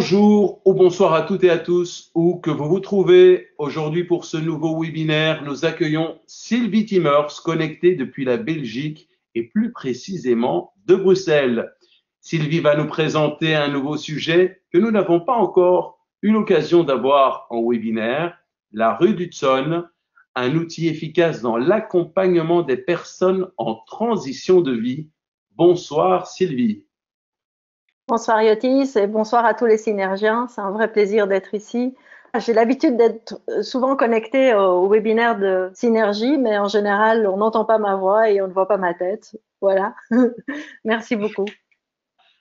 Bonjour ou bonsoir à toutes et à tous, où que vous vous trouvez. Aujourd'hui pour ce nouveau webinaire, nous accueillons Sylvie Timmers, connectée depuis la Belgique et plus précisément de Bruxelles. Sylvie va nous présenter un nouveau sujet que nous n'avons pas encore eu l'occasion d'avoir en webinaire, la rue d'Hudson, un outil efficace dans l'accompagnement des personnes en transition de vie. Bonsoir Sylvie. Bonsoir Yotis et bonsoir à tous les synergiens. C'est un vrai plaisir d'être ici. J'ai l'habitude d'être souvent connectée au webinaire de Synergie, mais en général, on n'entend pas ma voix et on ne voit pas ma tête. Voilà. Merci beaucoup.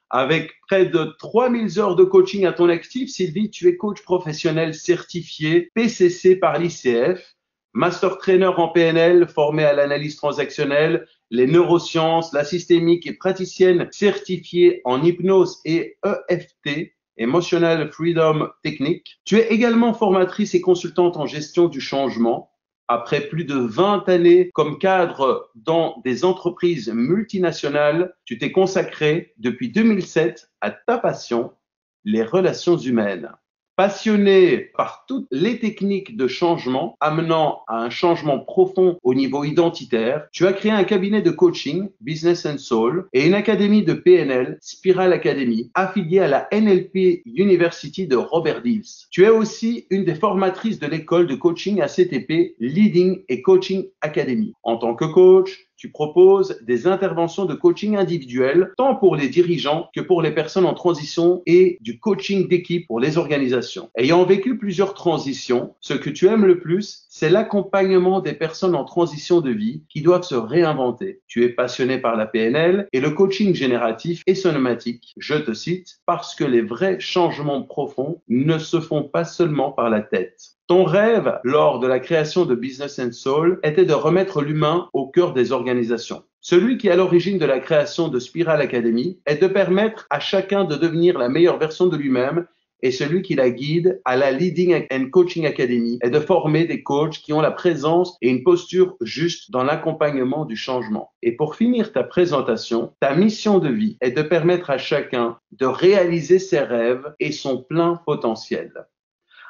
Avec près de 3000 heures de coaching à ton actif, Sylvie, tu es coach professionnel certifié PCC par l'ICF, master trainer en PNL, formé à l'analyse transactionnelle, les neurosciences, la systémique et praticienne certifiée en hypnose et EFT, Emotional Freedom Technique. Tu es également formatrice et consultante en gestion du changement. Après plus de 20 années comme cadre dans des entreprises multinationales, tu t'es consacré depuis 2007 à ta passion, les relations humaines. Passionné par toutes les techniques de changement amenant à un changement profond au niveau identitaire, tu as créé un cabinet de coaching, Business and Soul, et une académie de PNL, Spiral Academy, affiliée à la NLP University de Robert Dills. Tu es aussi une des formatrices de l'école de coaching ACTP Leading et Coaching Academy. En tant que coach, tu proposes des interventions de coaching individuel, tant pour les dirigeants que pour les personnes en transition et du coaching d'équipe pour les organisations. Ayant vécu plusieurs transitions, ce que tu aimes le plus, c'est l'accompagnement des personnes en transition de vie qui doivent se réinventer. Tu es passionné par la PNL et le coaching génératif et somatique. Je te cite, parce que les vrais changements profonds ne se font pas seulement par la tête. Ton rêve, lors de la création de Business and Soul, était de remettre l'humain au cœur des organisations. Celui qui est à l'origine de la création de Spiral Academy est de permettre à chacun de devenir la meilleure version de lui-même, et celui qui la guide à la Leading and Coaching Academy est de former des coachs qui ont la présence et une posture juste dans l'accompagnement du changement. Et pour finir ta présentation, ta mission de vie est de permettre à chacun de réaliser ses rêves et son plein potentiel.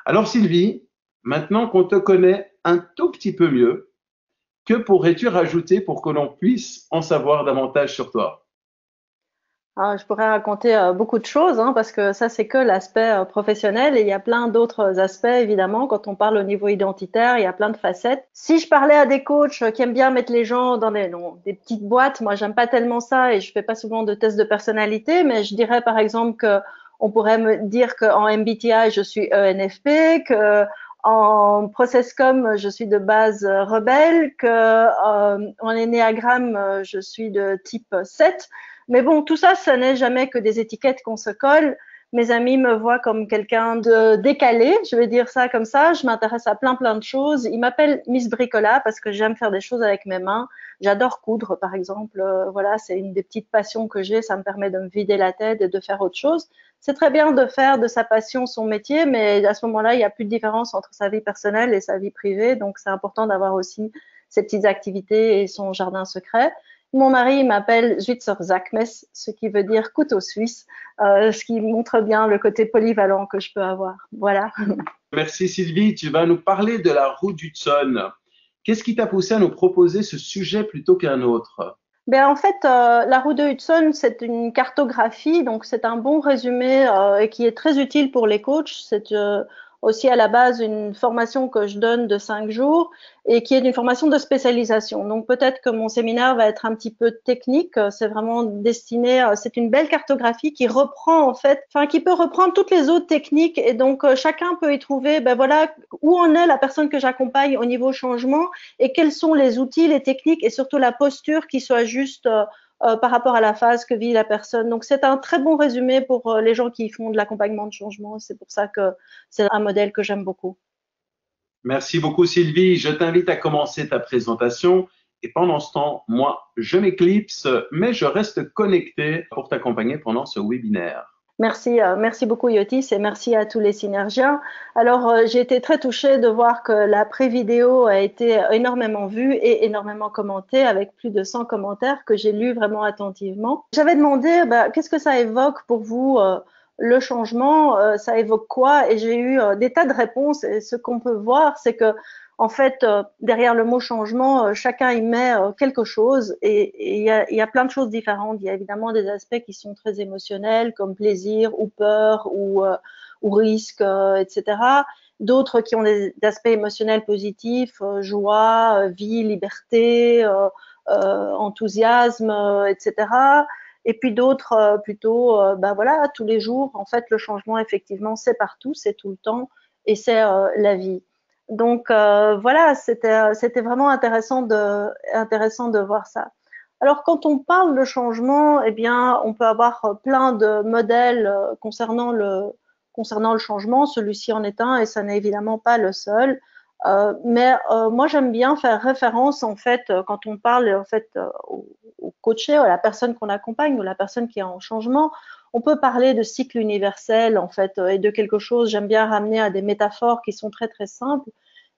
Alors Sylvie, maintenant qu'on te connaît un tout petit peu mieux, que pourrais-tu rajouter pour que l'on puisse en savoir davantage sur toi? Je pourrais raconter beaucoup de choses, hein, parce que ça, c'est que l'aspect professionnel et il y a plein d'autres aspects, évidemment. Quand on parle au niveau identitaire, il y a plein de facettes. Si je parlais à des coachs qui aiment bien mettre les gens dans des petites boîtes, moi, j'aime pas tellement ça et je fais pas souvent de tests de personnalité, mais je dirais par exemple que on pourrait me dire qu'en MBTI, je suis ENFP, que en ProcessCom, je suis de base rebelle, que en Ennéagramme, je suis de type 7. Mais bon, tout ça, ce n'est jamais que des étiquettes qu'on se colle. Mes amis me voient comme quelqu'un de décalé, je vais dire ça comme ça. Je m'intéresse à plein de choses. Ils m'appellent Miss Bricola parce que j'aime faire des choses avec mes mains. J'adore coudre, par exemple. Voilà, c'est une des petites passions que j'ai. Ça me permet de me vider la tête et de faire autre chose. C'est très bien de faire de sa passion son métier, mais à ce moment-là, il n'y a plus de différence entre sa vie personnelle et sa vie privée. Donc, c'est important d'avoir aussi ses petites activités et son jardin secret. Mon mari m'appelle Zwitser Zackmes, ce qui veut dire couteau suisse, ce qui montre bien le côté polyvalent que je peux avoir. Voilà. Merci Sylvie, tu vas nous parler de la roue d'Hudson. Qu'est-ce qui t'a poussé à nous proposer ce sujet plutôt qu'un autre? Ben, en fait, la roue de Hudson, c'est une cartographie, donc c'est un bon résumé et qui est très utile pour les coachs. C'est aussi à la base une formation que je donne de 5 jours et qui est une formation de spécialisation. Donc peut-être que mon séminaire va être un petit peu technique. C'est vraiment destiné, c'est une belle cartographie qui reprend en fait, enfin qui peut reprendre toutes les autres techniques et donc chacun peut y trouver, ben voilà, où en est la personne que j'accompagne au niveau changement et quels sont les outils, les techniques et surtout la posture qui soit juste par rapport à la phase que vit la personne. Donc c'est un très bon résumé pour les gens qui font de l'accompagnement de changement. C'est pour ça que c'est un modèle que j'aime beaucoup. Merci beaucoup Sylvie, je t'invite à commencer ta présentation et pendant ce temps, moi, je m'éclipse, mais je reste connecté pour t'accompagner pendant ce webinaire. Merci beaucoup Yotis et merci à tous les synergiens. Alors j'ai été très touchée de voir que la pré-vidéo a été énormément vue et énormément commentée avec plus de 100 commentaires que j'ai lus vraiment attentivement. J'avais demandé qu'est-ce que ça évoque pour vous le changement, ça évoque quoi? Et j'ai eu des tas de réponses. Et ce qu'on peut voir, c'est que en fait, derrière le mot changement, chacun y met quelque chose et il y a plein de choses différentes. Il y a évidemment des aspects qui sont très émotionnels, comme plaisir ou peur ou risque, etc. D'autres qui ont des aspects émotionnels positifs, joie, vie, liberté, enthousiasme, etc. Et puis d'autres plutôt, ben voilà, tous les jours. En fait, le changement, effectivement, c'est partout, c'est tout le temps et c'est la vie. Donc voilà, c'était vraiment intéressant de voir ça. Alors quand on parle de changement, eh bien on peut avoir plein de modèles concernant le changement. Celui-ci en est un et ça n'est évidemment pas le seul. Mais moi j'aime bien faire référence en fait quand on parle en fait au coaché, à la personne qu'on accompagne ou la personne qui est en changement. On peut parler de cycle universel en fait et de quelque chose. J'aime bien ramener à des métaphores qui sont très très simples.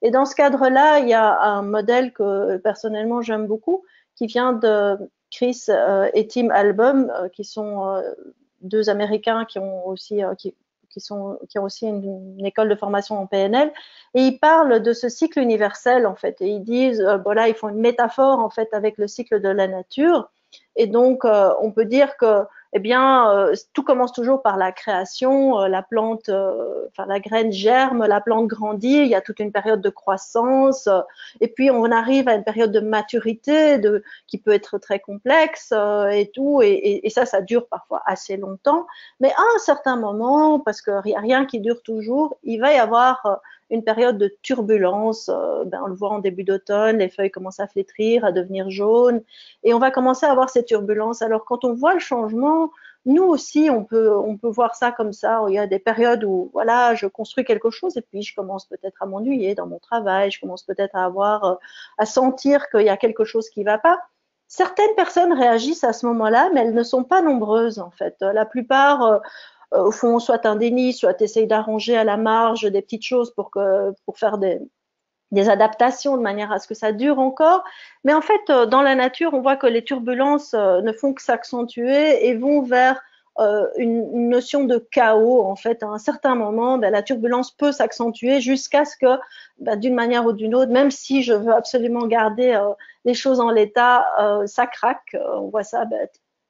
Et dans ce cadre-là, il y a un modèle que personnellement j'aime beaucoup, qui vient de Chris et Tim Album, qui sont deux Américains qui ont aussi qui ont aussi une école de formation en PNL, et ils parlent de ce cycle universel en fait, et ils disent voilà, ils font une métaphore en fait avec le cycle de la nature, et donc on peut dire que eh bien, tout commence toujours par la création. La plante, enfin la graine germe, la plante grandit. Il y a toute une période de croissance, et puis on arrive à une période de maturité, qui peut être très complexe et tout. Et ça dure parfois assez longtemps. Mais à un certain moment, parce qu'il n'y a rien qui dure toujours, il va y avoir une période de turbulence. On le voit en début d'automne, les feuilles commencent à flétrir, à devenir jaunes, et on va commencer à avoir ces turbulences. Alors quand on voit le changement, nous aussi on peut voir ça comme ça. Il y a des périodes où voilà, je construis quelque chose et puis je commence peut-être à m'ennuyer dans mon travail, je commence peut-être à avoir à sentir qu'il y a quelque chose qui ne va pas. Certaines personnes réagissent à ce moment-là, mais elles ne sont pas nombreuses en fait. La plupart font soit un déni, soit essayent d'arranger à la marge des petites choses pour faire des adaptations de manière à ce que ça dure encore. Mais en fait, dans la nature, on voit que les turbulences ne font que s'accentuer et vont vers une notion de chaos. En fait, à un certain moment, la turbulence peut s'accentuer jusqu'à ce que, d'une manière ou d'une autre, même si je veux absolument garder les choses en l'état, ça craque. On voit ça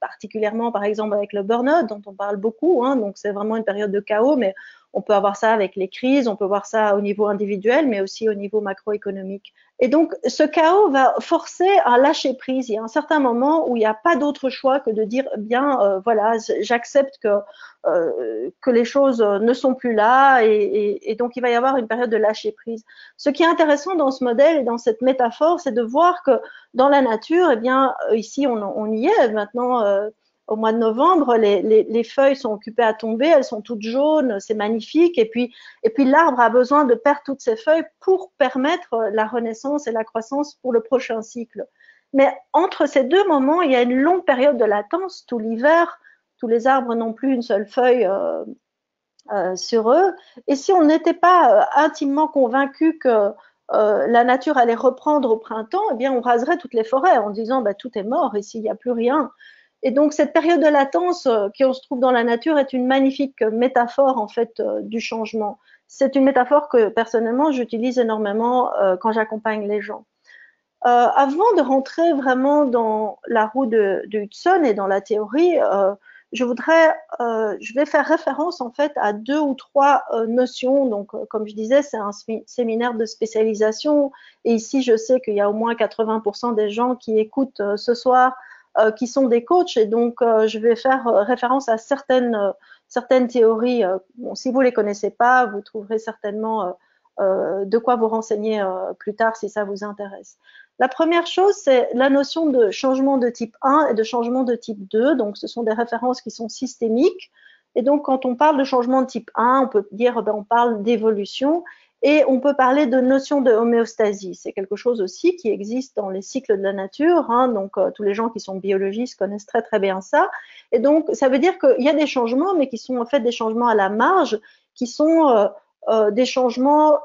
particulièrement, par exemple, avec le burn-out, dont on parle beaucoup. Hein, donc, c'est vraiment une période de chaos, mais on peut avoir ça avec les crises, on peut voir ça au niveau individuel, mais aussi au niveau macroéconomique. Et donc, ce chaos va forcer à lâcher prise. Il y a un certain moment où il n'y a pas d'autre choix que de dire, bien, voilà, j'accepte que les choses ne sont plus là, et donc il va y avoir une période de lâcher prise. Ce qui est intéressant dans ce modèle et dans cette métaphore, c'est de voir que dans la nature, eh bien, ici, on y est maintenant. Au mois de novembre, les feuilles sont occupées à tomber, elles sont toutes jaunes, c'est magnifique. Et puis l'arbre a besoin de perdre toutes ses feuilles pour permettre la renaissance et la croissance pour le prochain cycle. Mais entre ces deux moments, il y a une longue période de latence. Tout l'hiver, tous les arbres n'ont plus une seule feuille sur eux. Et si on n'était pas intimement convaincu que la nature allait reprendre au printemps, eh bien on raserait toutes les forêts en disant tout est mort ici, il n'y a plus rien. Et donc cette période de latence qui on se trouve dans la nature est une magnifique métaphore en fait du changement. C'est une métaphore que personnellement j'utilise énormément quand j'accompagne les gens. Avant de rentrer vraiment dans la roue de Hudson et dans la théorie, je vais faire référence en fait à deux ou trois notions. Donc, comme je disais, c'est un séminaire de spécialisation. Et ici, je sais qu'il y a au moins 80% des gens qui écoutent ce soir qui sont des coachs. Et donc, je vais faire référence à certaines théories. Bon, si vous les connaissez pas, vous trouverez certainement de quoi vous renseigner plus tard si ça vous intéresse. La première chose, c'est la notion de changement de type 1 et de changement de type 2. Donc, ce sont des références qui sont systémiques. Et donc, quand on parle de changement de type 1, on peut dire, on parle d'évolution et on peut parler de notion de homéostasie. C'est quelque chose aussi qui existe dans les cycles de la nature. Hein, donc, tous les gens qui sont biologistes connaissent très, très bien ça. Et donc, ça veut dire qu'il y a des changements, mais qui sont en fait des changements à la marge, qui sont des changements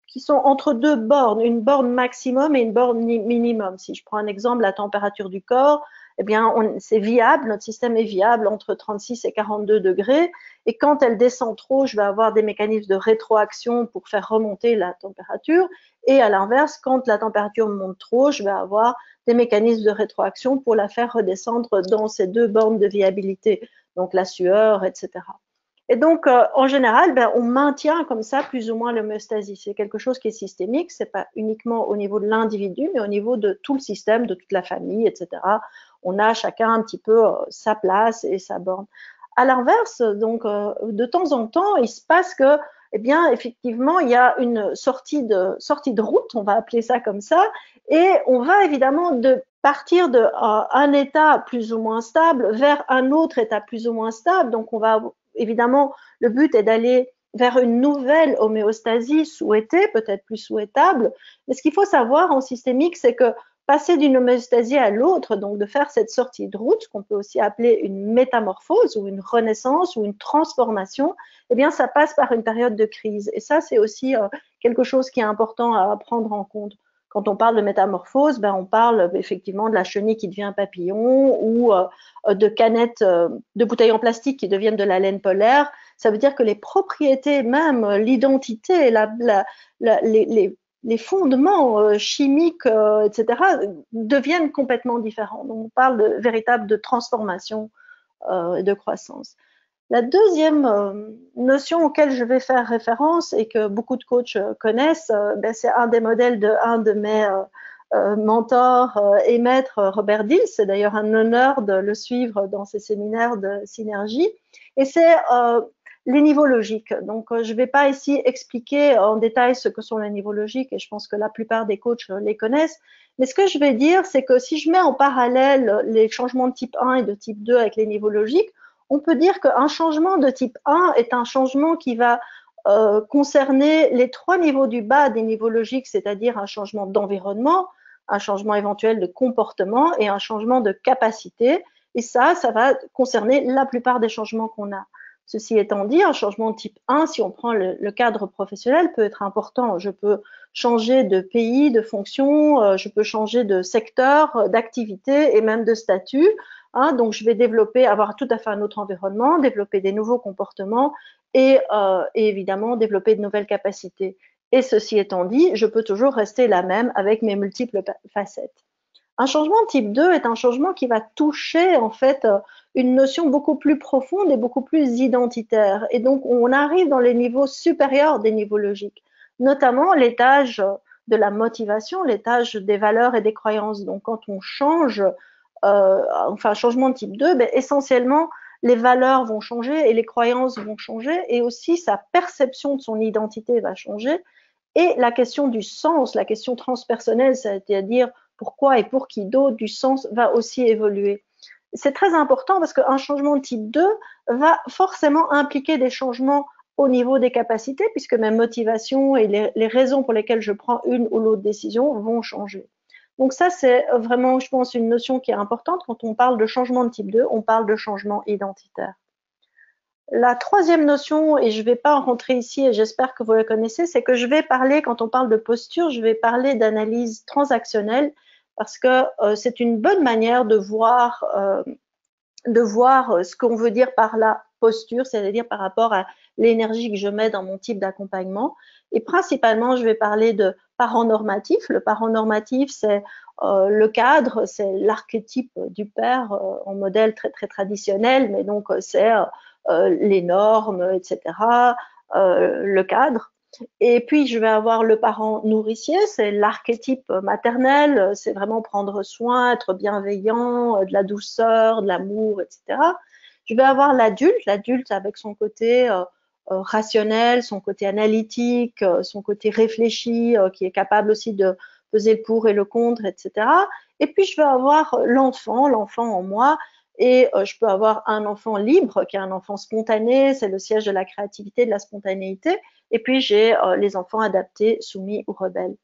qui sont entre deux bornes, une borne maximum et une borne minimum. Si je prends un exemple, la température du corps, eh bien, c'est viable, notre système est viable entre 36 et 42 degrés. Et quand elle descend trop, je vais avoir des mécanismes de rétroaction pour faire remonter la température. Et à l'inverse, quand la température monte trop, je vais avoir des mécanismes de rétroaction pour la faire redescendre dans ces deux bornes de viabilité, donc la sueur, etc. Et donc, en général, on maintient comme ça plus ou moins l'homéostasie. C'est quelque chose qui est systémique, c'est pas uniquement au niveau de l'individu, mais au niveau de tout le système, de toute la famille, etc. On a chacun un petit peu sa place et sa borne. À l'inverse, donc, de temps en temps, il se passe que, eh bien, effectivement, il y a une sortie de route, on va appeler ça comme ça, et on va évidemment partir d'un état plus ou moins stable vers un autre état plus ou moins stable. Donc, on va évidemment, le but est d'aller vers une nouvelle homéostasie souhaitée, peut-être plus souhaitable. Mais ce qu'il faut savoir en systémique, c'est que passer d'une homéostasie à l'autre, donc de faire cette sortie de route, qu'on peut aussi appeler une métamorphose ou une renaissance ou une transformation, eh bien, ça passe par une période de crise. Et ça, c'est aussi quelque chose qui est important à prendre en compte. Quand on parle de métamorphose, on parle effectivement de la chenille qui devient un papillon ou de canettes, de bouteilles en plastique qui deviennent de la laine polaire. Ça veut dire que les propriétés, même l'identité, les fondements chimiques, etc., deviennent complètement différents. Donc, on parle de véritable transformation et de croissance. La deuxième notion auquel je vais faire référence et que beaucoup de coachs connaissent, c'est un des modèles d'un de mes mentors et maître, Robert Dills. C'est d'ailleurs un honneur de le suivre dans ses séminaires de synergie. Et c'est les niveaux logiques. Donc, je ne vais pas ici expliquer en détail ce que sont les niveaux logiques et je pense que la plupart des coachs les connaissent. Mais ce que je vais dire, c'est que si je mets en parallèle les changements de type 1 et de type 2 avec les niveaux logiques, on peut dire qu'un changement de type 1 est un changement qui va concerner les trois niveaux du bas des niveaux logiques, c'est-à-dire un changement d'environnement, un changement éventuel de comportement et un changement de capacité. Et ça va concerner la plupart des changements qu'on a. Ceci étant dit, un changement de type 1, si on prend le cadre professionnel, peut être important. Je peux changer de pays, de fonction, je peux changer de secteur, d'activité et même de statut. Donc, je vais avoir tout à fait un autre environnement, développer des nouveaux comportements et évidemment développer de nouvelles capacités. Et ceci étant dit, je peux toujours rester la même avec mes multiples facettes. Un changement de type 2 est un changement qui va toucher en fait une notion beaucoup plus profonde et beaucoup plus identitaire. Et donc, on arrive dans les niveaux supérieurs des niveaux logiques, notamment l'étage de la motivation, l'étage des valeurs et des croyances. Donc, quand on change, changement de type 2, essentiellement, les valeurs vont changer et les croyances vont changer et aussi sa perception de son identité va changer. Et la question du sens, la question transpersonnelle, c'est-à-dire pourquoi et pour qui d'autre, du sens va aussi évoluer. C'est très important parce qu'un changement de type 2 va forcément impliquer des changements au niveau des capacités puisque mes motivations et les raisons pour lesquelles je prends une ou l'autre décision vont changer. Donc ça, c'est vraiment, je pense, une notion qui est importante. Quand on parle de changement de type 2, on parle de changement identitaire. La troisième notion, et je ne vais pas en rentrer ici et j'espère que vous la connaissez, c'est que je vais parler, quand on parle de posture, je vais parler d'analyse transactionnelle parce que c'est une bonne manière de voir ce qu'on veut dire par la posture, c'est-à-dire par rapport à l'énergie que je mets dans mon type d'accompagnement. Et principalement, je vais parler de parent normatif. Le parent normatif, c'est le cadre, c'est l'archétype du père en modèle très, très traditionnel, mais donc c'est les normes, etc., le cadre. Et puis, je vais avoir le parent nourricier, c'est l'archétype maternel, c'est vraiment prendre soin, être bienveillant, de la douceur, de l'amour, etc. Je vais avoir l'adulte avec son côté rationnel, son côté analytique, son côté réfléchi, qui est capable aussi de peser le pour et le contre, etc. Et puis, je vais avoir l'enfant en moi, et je peux avoir un enfant libre, qui est un enfant spontané, c'est le siège de la créativité, de la spontanéité. Et puis, j'ai les enfants adaptés, soumis ou rebelles.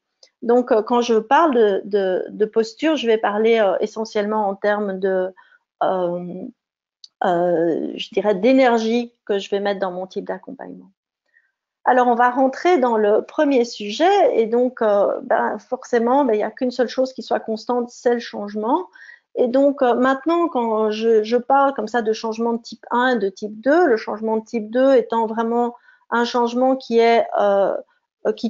Donc, quand je parle de posture, je vais parler essentiellement en termes je dirais, d'énergie que je vais mettre dans mon type d'accompagnement. Alors, on va rentrer dans le premier sujet et donc, forcément, il n'y a qu'une seule chose qui soit constante, c'est le changement. Et donc maintenant, quand je parle comme ça de changement de type 1 et de type 2, le changement de type 2 étant vraiment un changement qui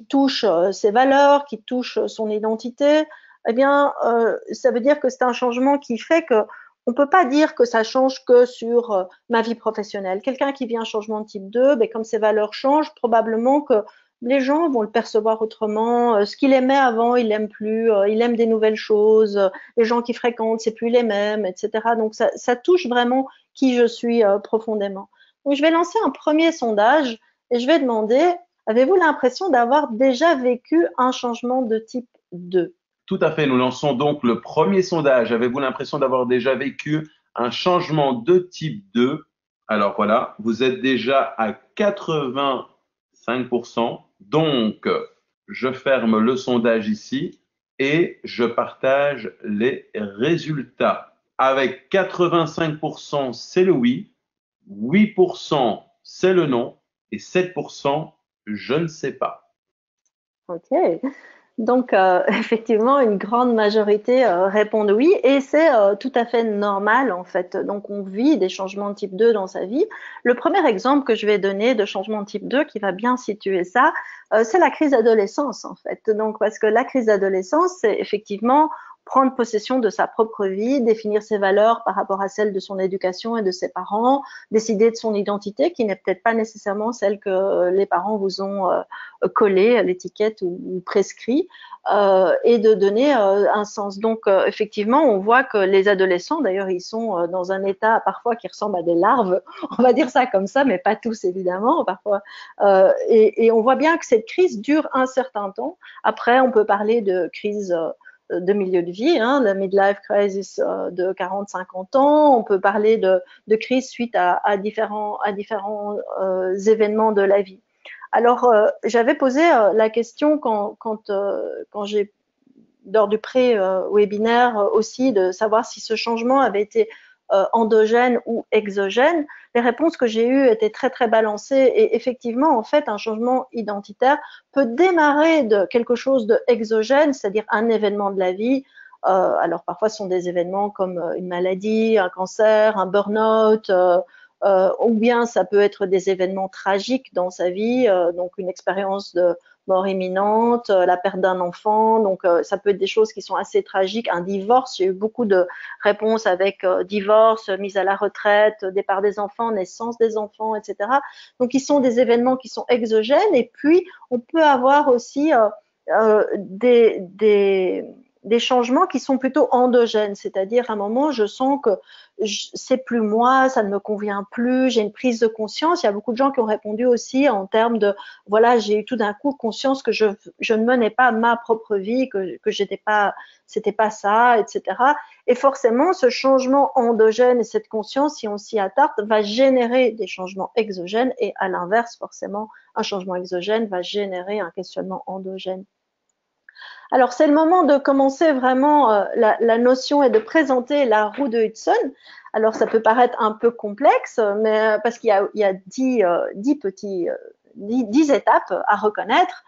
touche ses valeurs, qui touche son identité, eh bien, ça veut dire que c'est un changement qui fait que on peut pas dire que ça change que sur ma vie professionnelle. Quelqu'un qui vit un changement de type 2, ben, comme ses valeurs changent, probablement que les gens vont le percevoir autrement. Ce qu'il aimait avant, il l'aime plus. Il aime des nouvelles choses. Les gens qui fréquentent, c'est plus les mêmes, etc. Donc ça touche vraiment qui je suis profondément. Donc je vais lancer un premier sondage et je vais demander, avez-vous l'impression d'avoir déjà vécu un changement de type 2? Tout à fait. Nous lançons donc le premier sondage. Avez-vous l'impression d'avoir déjà vécu un changement de type 2? Alors voilà, vous êtes déjà à 85%. Donc, je ferme le sondage ici et je partage les résultats. Avec 85%, c'est le oui, 8%, c'est le non et 7%, je ne sais pas. Ok. Donc, effectivement, une grande majorité répondent oui, et c'est tout à fait normal en fait. Donc, on vit des changements de type 2 dans sa vie. Le premier exemple que je vais donner de changement de type 2 qui va bien situer ça, c'est la crise d'adolescence en fait. Donc, parce que la crise d'adolescence, c'est effectivement prendre possession de sa propre vie, définir ses valeurs par rapport à celles de son éducation et de ses parents, décider de son identité qui n'est peut-être pas nécessairement celle que les parents vous ont collée, l'étiquette ou prescrit, et de donner un sens. Donc, effectivement, on voit que les adolescents, d'ailleurs, ils sont dans un état parfois qui ressemble à des larves, on va dire ça comme ça, mais pas tous évidemment, parfois. Et on voit bien que cette crise dure un certain temps. Après, on peut parler de crise de milieu de vie, hein, la midlife crisis de 40-50 ans. On peut parler de crise suite à différents événements de la vie. Alors, j'avais posé la question quand j'ai, lors du pré-webinaire aussi, de savoir si ce changement avait été endogène ou exogène. Les réponses que j'ai eues étaient très, très balancées. Et effectivement, en fait, un changement identitaire peut démarrer de quelque chose de exogène, c'est-à-dire un événement de la vie. Alors, parfois, ce sont des événements comme une maladie, un cancer, un burn-out, ou bien ça peut être des événements tragiques dans sa vie, donc une expérience de mort imminente, la perte d'un enfant, donc ça peut être des choses qui sont assez tragiques, un divorce, j'ai eu beaucoup de réponses avec divorce, mise à la retraite, départ des enfants, naissance des enfants, etc. Donc ils sont des événements qui sont exogènes, et puis on peut avoir aussi des changements qui sont plutôt endogènes, c'est-à-dire à un moment je sens que c'est plus moi, ça ne me convient plus, j'ai une prise de conscience. Il y a beaucoup de gens qui ont répondu aussi en termes de voilà, j'ai eu tout d'un coup conscience que je ne menais pas ma propre vie, que c'était pas ça, etc. Et forcément, ce changement endogène et cette conscience, si on s'y attarde, va générer des changements exogènes, et à l'inverse, forcément, un changement exogène va générer un questionnement endogène. Alors, c'est le moment de commencer vraiment la notion et de présenter la roue de Hudson. Alors, ça peut paraître un peu complexe, mais parce qu'il y a 10 étapes à reconnaître.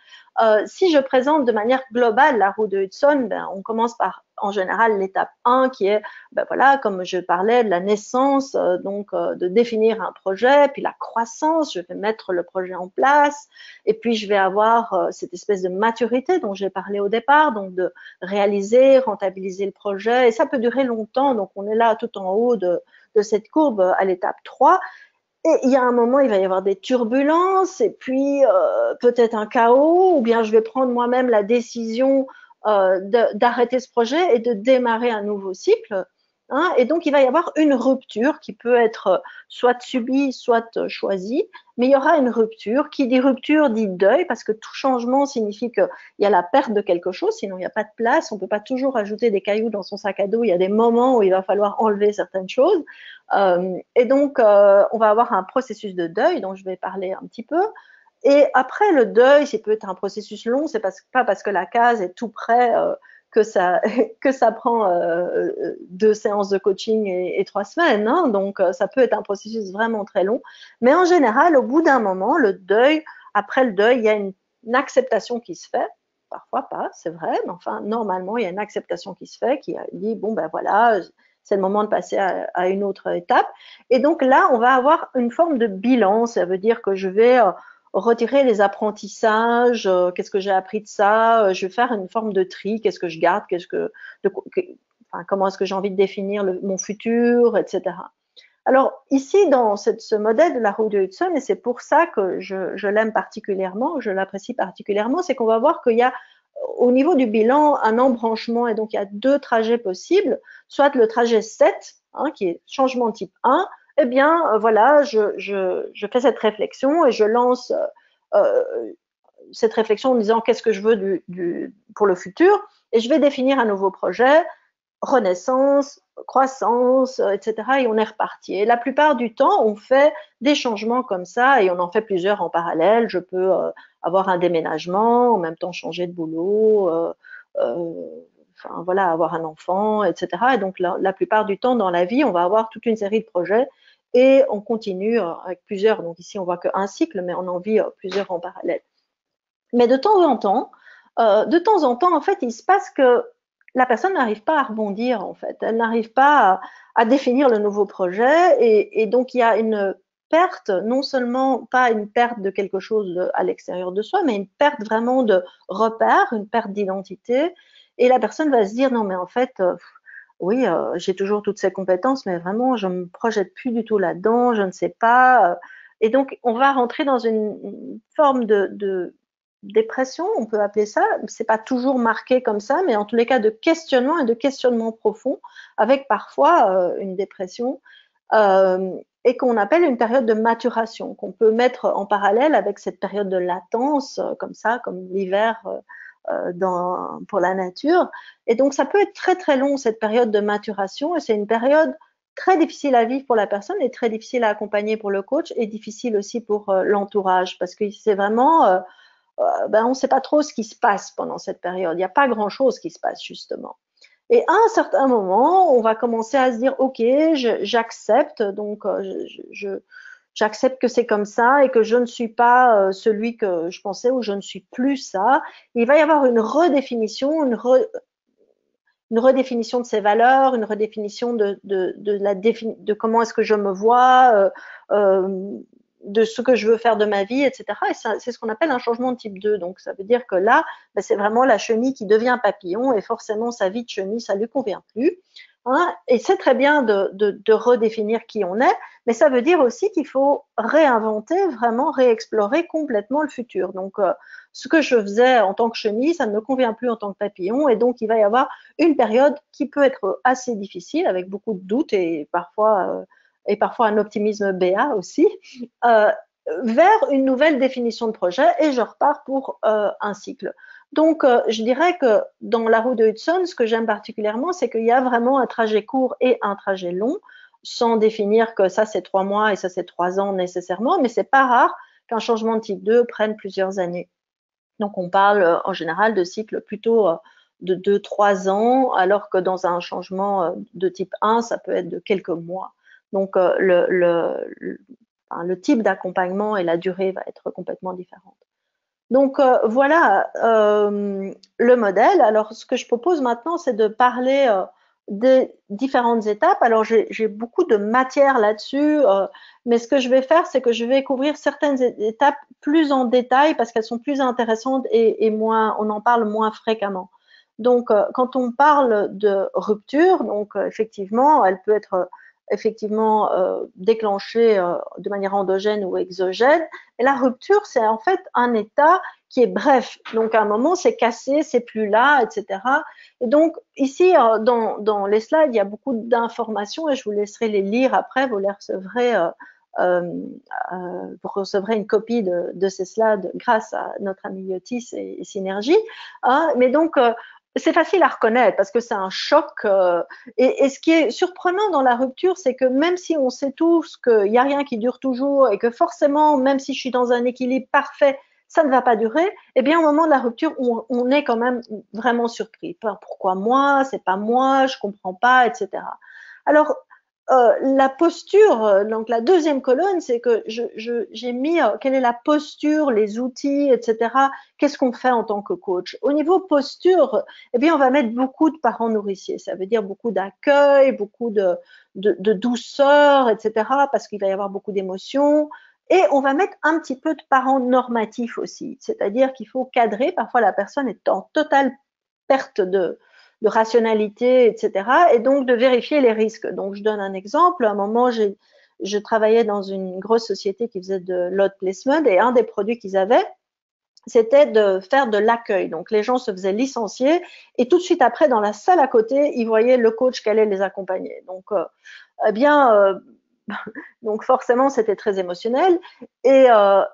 Si je présente de manière globale la roue de Hudson, ben, on commence par, en général, l'étape 1 qui est, ben voilà, comme je parlais, de la naissance, de définir un projet, puis la croissance, je vais mettre le projet en place, et puis je vais avoir cette espèce de maturité dont j'ai parlé au départ, donc de réaliser, rentabiliser le projet, et ça peut durer longtemps, donc on est là tout en haut de cette courbe à l'étape 3. Et il y a un moment, il va y avoir des turbulences, et puis peut-être un chaos, ou bien je vais prendre moi-même la décision d'arrêter ce projet et de démarrer un nouveau cycle. Hein, et donc, il va y avoir une rupture qui peut être soit subie, soit choisie, mais il y aura une rupture. Qui dit rupture dit deuil, parce que tout changement signifie qu'il y a la perte de quelque chose, sinon il n'y a pas de place. On ne peut pas toujours ajouter des cailloux dans son sac à dos. Il y a des moments où il va falloir enlever certaines choses. Et donc, on va avoir un processus de deuil dont je vais parler un petit peu. Et après le deuil, c'est peut-être un processus long, c'est pas parce que la case est tout près que ça que ça prend 2 séances de coaching et 3 semaines. Hein, donc ça peut être un processus vraiment très long. Mais en général, au bout d'un moment, après le deuil, il y a une acceptation qui se fait. Parfois pas, c'est vrai, mais enfin normalement il y a une acceptation qui se fait, qui dit bon ben voilà, c'est le moment de passer à une autre étape. Et donc là, on va avoir une forme de bilan. Ça veut dire que je vais retirer les apprentissages, qu'est-ce que j'ai appris de ça, je vais faire une forme de tri, qu'est-ce que je garde, enfin, comment est-ce que j'ai envie de définir mon futur, etc. Alors ici, dans ce modèle de la roue de Hudson, et c'est pour ça que je l'aime particulièrement, je l'apprécie particulièrement, c'est qu'on va voir qu'il y a au niveau du bilan un embranchement, et donc il y a deux trajets possibles, soit le trajet 7, hein, qui est changement type 1, eh bien voilà, je fais cette réflexion et je lance cette réflexion en disant qu'est-ce que je veux pour le futur, et je vais définir un nouveau projet, renaissance, croissance, etc. Et on est reparti. Et la plupart du temps, on fait des changements comme ça et on en fait plusieurs en parallèle. Je peux avoir un déménagement, en même temps changer de boulot, enfin voilà, avoir un enfant, etc. Et donc la plupart du temps dans la vie, on va avoir toute une série de projets et on continue avec plusieurs. Donc ici, on voit qu'un cycle, mais on en vit plusieurs en parallèle. Mais de temps en temps, en fait, il se passe que la personne n'arrive pas à rebondir, en fait. Elle n'arrive pas à définir le nouveau projet. Et donc, il y a une perte, non seulement pas une perte de quelque chose à l'extérieur de soi, mais une perte vraiment de repère, une perte d'identité. Et la personne va se dire, non, mais en fait, oui, j'ai toujours toutes ces compétences, mais vraiment, je me projette plus du tout là-dedans, je ne sais pas. Et donc, on va rentrer dans une forme de dépression, on peut appeler ça. C'est pas toujours marqué comme ça, mais en tous les cas de questionnement et de questionnement profond, avec parfois une dépression, et qu'on appelle une période de maturation, qu'on peut mettre en parallèle avec cette période de latence, comme ça, comme l'hiver pour la nature. Et donc, ça peut être très très long cette période de maturation, et c'est une période très difficile à vivre pour la personne et très difficile à accompagner pour le coach et difficile aussi pour l'entourage, parce que c'est vraiment on ne sait pas trop ce qui se passe pendant cette période. Il n'y a pas grand-chose qui se passe justement. Et à un certain moment, on va commencer à se dire, ok, j'accepte, donc j'accepte que c'est comme ça et que je ne suis pas celui que je pensais, ou je ne suis plus ça. Il va y avoir une redéfinition, une redéfinition de ses valeurs, une redéfinition de comment est-ce que je me vois, de ce que je veux faire de ma vie, etc. Et c'est ce qu'on appelle un changement de type 2. Donc, ça veut dire que là, c'est vraiment la chenille qui devient papillon, et forcément, sa vie de chenille, ça lui convient plus. Hein, et c'est très bien de redéfinir qui on est, mais ça veut dire aussi qu'il faut réinventer, vraiment réexplorer complètement le futur. Donc, ce que je faisais en tant que chenille, ça ne me convient plus en tant que papillon, et donc il va y avoir une période qui peut être assez difficile, avec beaucoup de doutes et parfois un optimisme béat aussi, euh, vers une nouvelle définition de projet, et je repars pour un cycle. Donc, je dirais que dans la roue de Hudson, ce que j'aime particulièrement, c'est qu'il y a vraiment un trajet court et un trajet long, sans définir que ça c'est 3 mois et ça c'est 3 ans nécessairement, mais c'est pas rare qu'un changement de type 2 prenne plusieurs années. Donc, on parle en général de cycles plutôt de 2-3 ans, alors que dans un changement de type 1, ça peut être de quelques mois. Donc, le type d'accompagnement et la durée va être complètement différente. Donc, voilà le modèle. Alors, ce que je propose maintenant, c'est de parler des différentes étapes. Alors, j'ai beaucoup de matière là-dessus, mais ce que je vais faire, c'est que je vais couvrir certaines étapes plus en détail parce qu'elles sont plus intéressantes et moins, on en parle moins fréquemment. Donc, quand on parle de rupture, donc effectivement, elle peut être effectivement déclenchée de manière endogène ou exogène. Et la rupture, c'est en fait un état qui est bref. Donc, à un moment, c'est cassé, c'est plus là, etc. Et donc, ici, dans les slides, il y a beaucoup d'informations et je vous laisserai les lire après. Vous les recevrez, vous recevrez une copie de ces slides grâce à notre ami Yotis et Synergie. Hein, mais donc, c'est facile à reconnaître parce que c'est un choc. Et ce qui est surprenant dans la rupture, c'est que même si on sait tous qu'il n'y a rien qui dure toujours et que forcément, même si je suis dans un équilibre parfait, ça ne va pas durer, eh bien, au moment de la rupture, on est quand même vraiment surpris. Pourquoi moi? C'est pas moi, je comprends pas, etc. Alors, la posture, donc la deuxième colonne, c'est que j'ai mis quelle est la posture, les outils, etc. Qu'est-ce qu'on fait en tant que coach? Au niveau posture, eh bien, on va mettre beaucoup de parents nourriciers. Ça veut dire beaucoup d'accueil, beaucoup de douceur, etc. Parce qu'il va y avoir beaucoup d'émotions. Et on va mettre un petit peu de parents normatifs aussi. C'est-à-dire qu'il faut cadrer. Parfois, la personne est en totale perte de rationalité, etc. Et donc de vérifier les risques. Donc je donne un exemple. À un moment, je travaillais dans une grosse société qui faisait de lot placement et un des produits qu'ils avaient, c'était de faire de l'accueil. Donc les gens se faisaient licencier et tout de suite après, dans la salle à côté, ils voyaient le coach qui allait les accompagner. Donc, eh bien, donc forcément, c'était très émotionnel. Et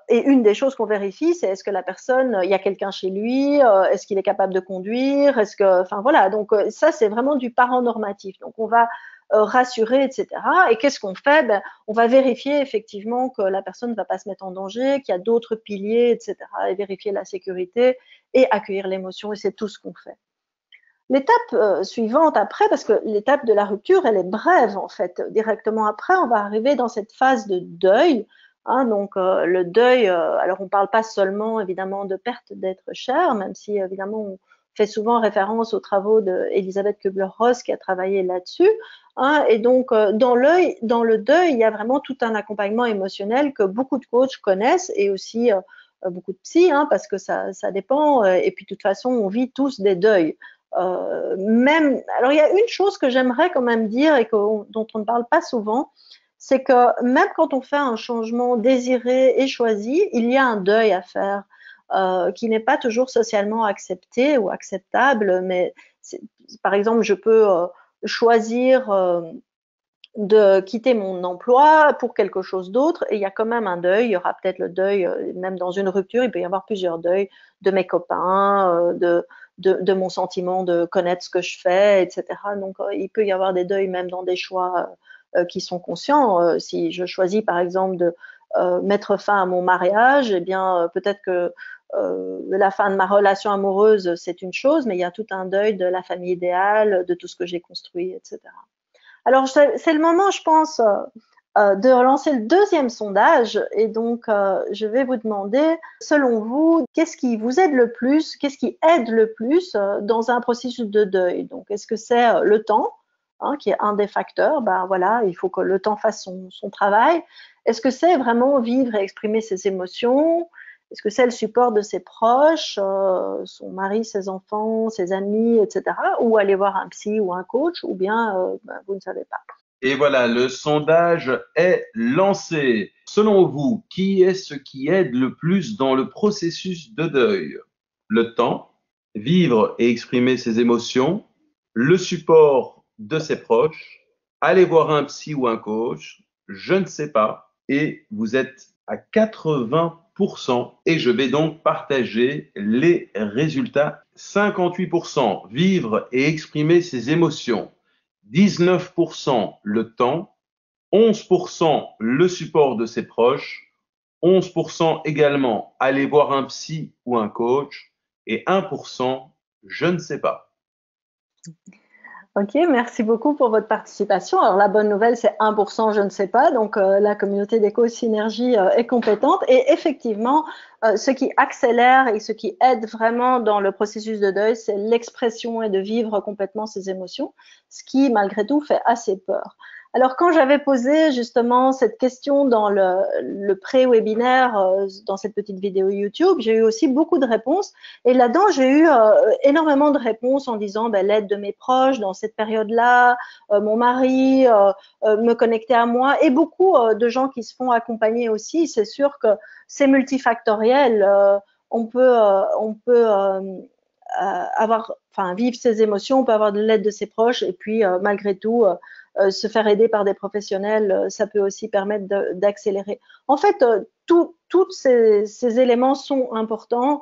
une des choses qu'on vérifie, c'est est-ce que la personne, il y a quelqu'un chez lui, est-ce qu'il est capable de conduire, est-ce que, enfin voilà. Donc ça, c'est vraiment du parent normatif. Donc on va rassurer, etc. Et qu'est-ce qu'on fait? Ben, on va vérifier effectivement que la personne ne va pas se mettre en danger, qu'il y a d'autres piliers, etc. Et vérifier la sécurité et accueillir l'émotion. Et c'est tout ce qu'on fait. L'étape suivante après, parce que l'étape de la rupture, elle est brève en fait. Directement après, on va arriver dans cette phase de deuil. Hein, donc le deuil, alors on ne parle pas seulement évidemment de perte d'être cher, même si évidemment on fait souvent référence aux travaux d'Elisabeth Kubler-Ross qui a travaillé là-dessus. Hein, et donc dans le deuil, il y a vraiment tout un accompagnement émotionnel que beaucoup de coachs connaissent et aussi beaucoup de psy, hein, parce que ça dépend. Et puis de toute façon, on vit tous des deuils. Même, alors il y a une chose que j'aimerais quand même dire et dont on ne parle pas souvent, c'est que même quand on fait un changement désiré et choisi, il y a un deuil à faire qui n'est pas toujours socialement accepté ou acceptable. Mais par exemple, je peux choisir de quitter mon emploi pour quelque chose d'autre et il y a quand même un deuil. Il y aura peut-être le deuil, même dans une rupture, il peut y avoir plusieurs deuils de mes copains, de mon sentiment de connaître ce que je fais, etc. Donc il peut y avoir des deuils même dans des choix qui sont conscients. Si je choisis par exemple de mettre fin à mon mariage, eh bien peut-être que la fin de ma relation amoureuse, c'est une chose, mais il y a tout un deuil de la famille idéale, de tout ce que j'ai construit, etc. Alors, c'est le moment, je pense, de relancer le deuxième sondage. Et donc, je vais vous demander, selon vous, qu'est-ce qui vous aide le plus, qu'est-ce qui aide le plus dans un processus de deuil? Donc, est-ce que c'est le temps, hein, qui est un des facteurs? Ben voilà, il faut que le temps fasse son travail. Est-ce que c'est vraiment vivre et exprimer ses émotions? Est-ce que c'est le support de ses proches, son mari, ses enfants, ses amis, etc. Ou aller voir un psy ou un coach, ou bien ben, vous ne savez pas. Et voilà, le sondage est lancé. Selon vous, qui est ce qui aide le plus dans le processus de deuil? Le temps, vivre et exprimer ses émotions, le support de ses proches, aller voir un psy ou un coach, je ne sais pas. Et vous êtes à 80% et je vais donc partager les résultats. 58% vivre et exprimer ses émotions. 19% le temps, 11% le support de ses proches, 11% également aller voir un psy ou un coach et 1% je ne sais pas. Ok, merci beaucoup pour votre participation. Alors la bonne nouvelle, c'est 1%, je ne sais pas. Donc la communauté d'éco-synergie est compétente. Et effectivement, ce qui accélère et ce qui aide vraiment dans le processus de deuil, c'est l'expression et de vivre complètement ses émotions, ce qui malgré tout fait assez peur. Alors quand j'avais posé justement cette question dans le pré-webinaire, dans cette petite vidéo YouTube, j'ai eu aussi beaucoup de réponses. Et là-dedans, j'ai eu énormément de réponses en disant ben, l'aide de mes proches dans cette période-là, mon mari, me connecter à moi, et beaucoup de gens qui se font accompagner aussi. C'est sûr que c'est multifactoriel. Avoir, enfin, vivre ses émotions, on peut avoir de l'aide de ses proches, et puis malgré tout, se faire aider par des professionnels, ça peut aussi permettre d'accélérer. En fait, tous ces éléments sont importants.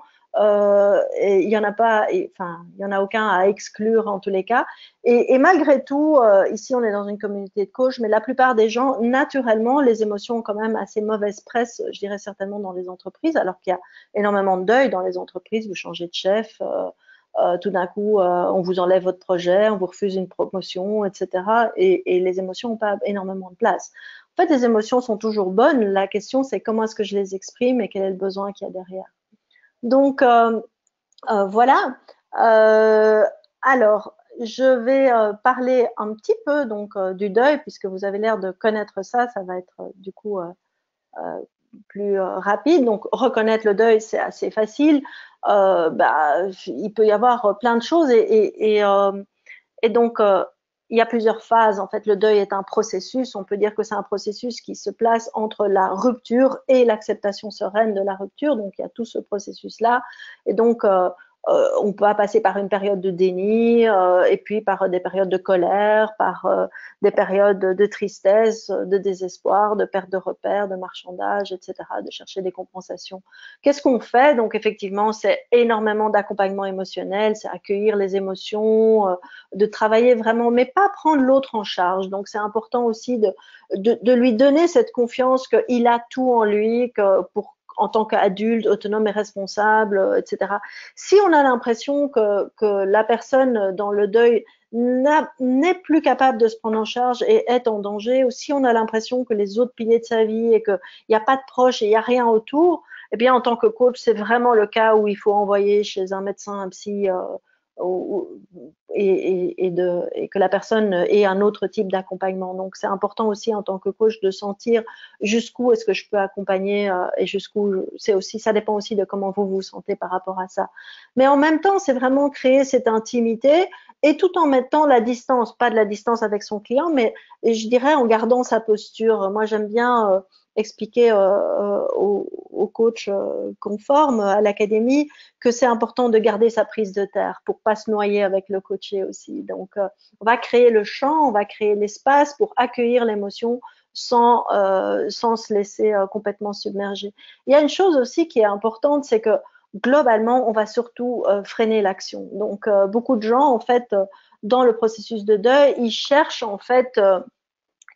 Et il y en a pas, enfin, il y en a aucun à exclure en tous les cas. Et malgré tout, ici on est dans une communauté de coach, mais la plupart des gens, naturellement, les émotions ont quand même assez mauvaise presse, je dirais certainement dans les entreprises, alors qu'il y a énormément de deuil dans les entreprises. Vous changez de chef, tout d'un coup, on vous enlève votre projet, on vous refuse une promotion, etc. Et les émotions n'ont pas énormément de place. En fait, les émotions sont toujours bonnes. La question, c'est comment est-ce que je les exprime et quel est le besoin qu'il y a derrière. Donc, voilà. Alors, je vais parler un petit peu donc du deuil, puisque vous avez l'air de connaître ça. Ça va être du coup plus rapide. Donc, reconnaître le deuil, c'est assez facile. Il peut y avoir plein de choses et donc, il y a plusieurs phases. En fait, le deuil est un processus. On peut dire que c'est un processus qui se place entre la rupture et l'acceptation sereine de la rupture. Donc, il y a tout ce processus-là. Et donc, on peut passer par une période de déni, et puis par des périodes de colère, par des périodes de tristesse, de désespoir, de perte de repères, de marchandage, etc., de chercher des compensations. Qu'est-ce qu'on fait? Donc, effectivement, c'est énormément d'accompagnement émotionnel, c'est accueillir les émotions, de travailler vraiment, mais pas prendre l'autre en charge. Donc, c'est important aussi de lui donner cette confiance qu'il a tout en lui, en tant qu'adulte, autonome et responsable, etc. Si on a l'impression que la personne dans le deuil n'est plus capable de se prendre en charge et est en danger, ou si on a l'impression que les autres piliers de sa vie et qu'il n'y a pas de proches et il n'y a rien autour, eh bien, en tant que coach, c'est vraiment le cas où il faut envoyer chez un médecin, un psy, et que la personne ait un autre type d'accompagnement. Donc, c'est important aussi en tant que coach de sentir jusqu'où est-ce que je peux accompagner et jusqu'où ça dépend aussi de comment vous vous sentez par rapport à ça. Mais en même temps, c'est vraiment créer cette intimité et tout en mettant la distance, pas de la distance avec son client, mais je dirais en gardant sa posture. Moi, j'aime bien expliquer aux coachs qu'on forme à l'académie que c'est important de garder sa prise de terre pour pas se noyer avec le coaché aussi. Donc, on va créer le champ, on va créer l'espace pour accueillir l'émotion sans se laisser complètement submerger. Il y a une chose aussi qui est importante, c'est que globalement, on va surtout freiner l'action. Donc, beaucoup de gens, en fait, dans le processus de deuil, ils cherchent en fait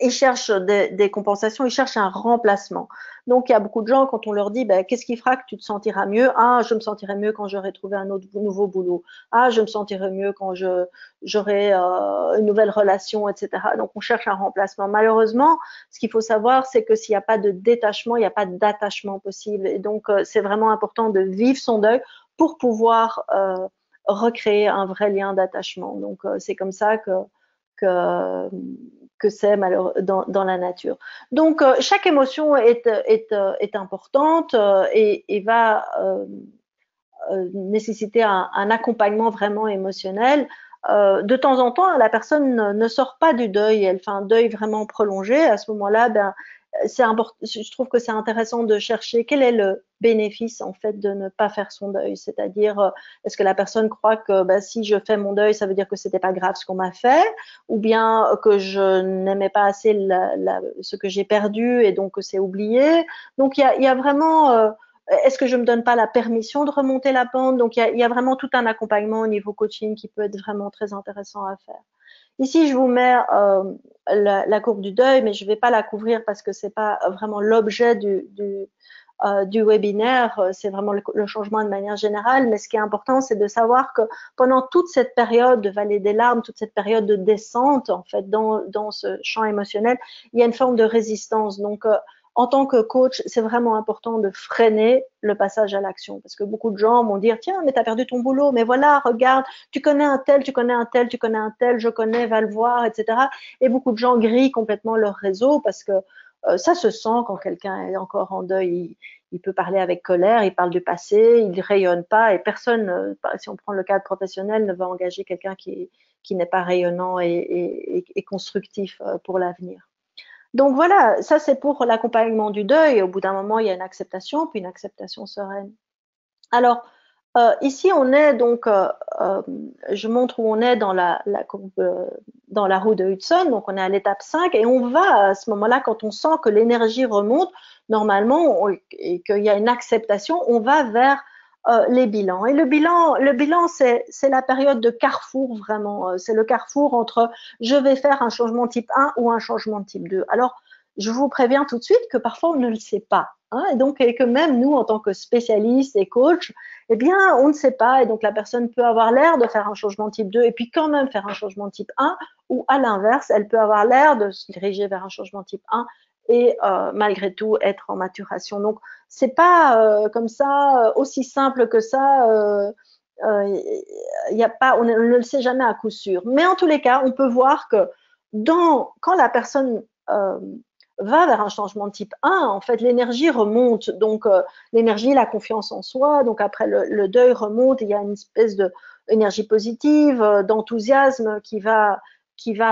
ils cherchent des compensations, ils cherchent un remplacement. Donc, il y a beaucoup de gens, quand on leur dit, ben, qu'est-ce qui fera que tu te sentiras mieux? Ah, je me sentirai mieux quand j'aurai trouvé un autre nouveau boulot. Ah, je me sentirai mieux quand j'aurai une nouvelle relation, etc. Donc, on cherche un remplacement. Malheureusement, ce qu'il faut savoir, c'est que s'il n'y a pas de détachement, il n'y a pas d'attachement possible. Et donc, c'est vraiment important de vivre son deuil pour pouvoir recréer un vrai lien d'attachement. Donc, c'est comme ça que c'est dans la nature. Donc, chaque émotion est importante et va nécessiter un accompagnement vraiment émotionnel. De temps en temps, la personne ne sort pas du deuil, elle fait un deuil vraiment prolongé. À ce moment-là, ben, je trouve que c'est intéressant de chercher quel est le bénéfice en fait de ne pas faire son deuil. C'est-à-dire, est-ce que la personne croit que ben, si je fais mon deuil, ça veut dire que c'était pas grave ce qu'on m'a fait, ou bien que je n'aimais pas assez ce que j'ai perdu et donc que c'est oublié. Donc il y a vraiment est-ce que je me donne pas la permission de remonter la pente? Donc il y a vraiment tout un accompagnement au niveau coaching qui peut être vraiment très intéressant à faire. Ici, je vous mets la courbe du deuil, mais je ne vais pas la couvrir parce que c'est pas vraiment l'objet du webinaire. C'est vraiment le changement de manière générale. Mais ce qui est important, c'est de savoir que pendant toute cette période de vallée des larmes, toute cette période de descente, en fait, dans ce champ émotionnel, il y a une forme de résistance. Donc, en tant que coach, c'est vraiment important de freiner le passage à l'action parce que beaucoup de gens vont dire tiens, mais tu as perdu ton boulot, mais voilà, regarde, tu connais un tel, tu connais un tel, tu connais un tel, je connais, va le voir, etc. Et beaucoup de gens grillent complètement leur réseau parce que ça se sent quand quelqu'un est encore en deuil. Il peut parler avec colère, il parle du passé, il rayonne pas et personne, si on prend le cadre professionnel, ne va engager quelqu'un qui n'est pas rayonnant et constructif pour l'avenir. Donc voilà, ça c'est pour l'accompagnement du deuil. Au bout d'un moment, il y a une acceptation, puis une acceptation sereine. Alors, ici, on est donc, je montre où on est dans dans la roue de Hudson. Donc, on est à l'étape 5 et on va à ce moment-là, quand on sent que l'énergie remonte, normalement, et qu'il y a une acceptation, on va vers les bilans. Et le bilan, c'est la période de carrefour vraiment. C'est le carrefour entre je vais faire un changement type 1 ou un changement type 2. Alors, je vous préviens tout de suite que parfois on ne le sait pas. hein, et que même nous, en tant que spécialistes et coachs, eh bien, on ne sait pas, et donc la personne peut avoir l'air de faire un changement type 2 et puis quand même faire un changement type 1, ou à l'inverse, elle peut avoir l'air de se diriger vers un changement type 1 et malgré tout être en maturation. Donc, c'est pas comme ça aussi simple que ça. Y a pas, on ne le sait jamais à coup sûr. Mais en tous les cas, on peut voir que quand la personne va vers un changement de type 1, en fait, l'énergie remonte. Donc, l'énergie, la confiance en soi. Donc, après, le deuil remonte. Il y a une espèce d'énergie positive, d'enthousiasme qui va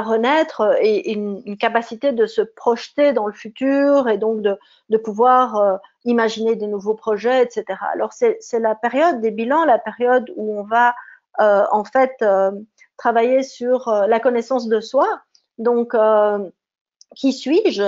renaître et une capacité de se projeter dans le futur et donc de pouvoir imaginer de nouveaux projets, etc. Alors, c'est la période des bilans, la période où on va en fait travailler sur la connaissance de soi. Donc, qui suis-je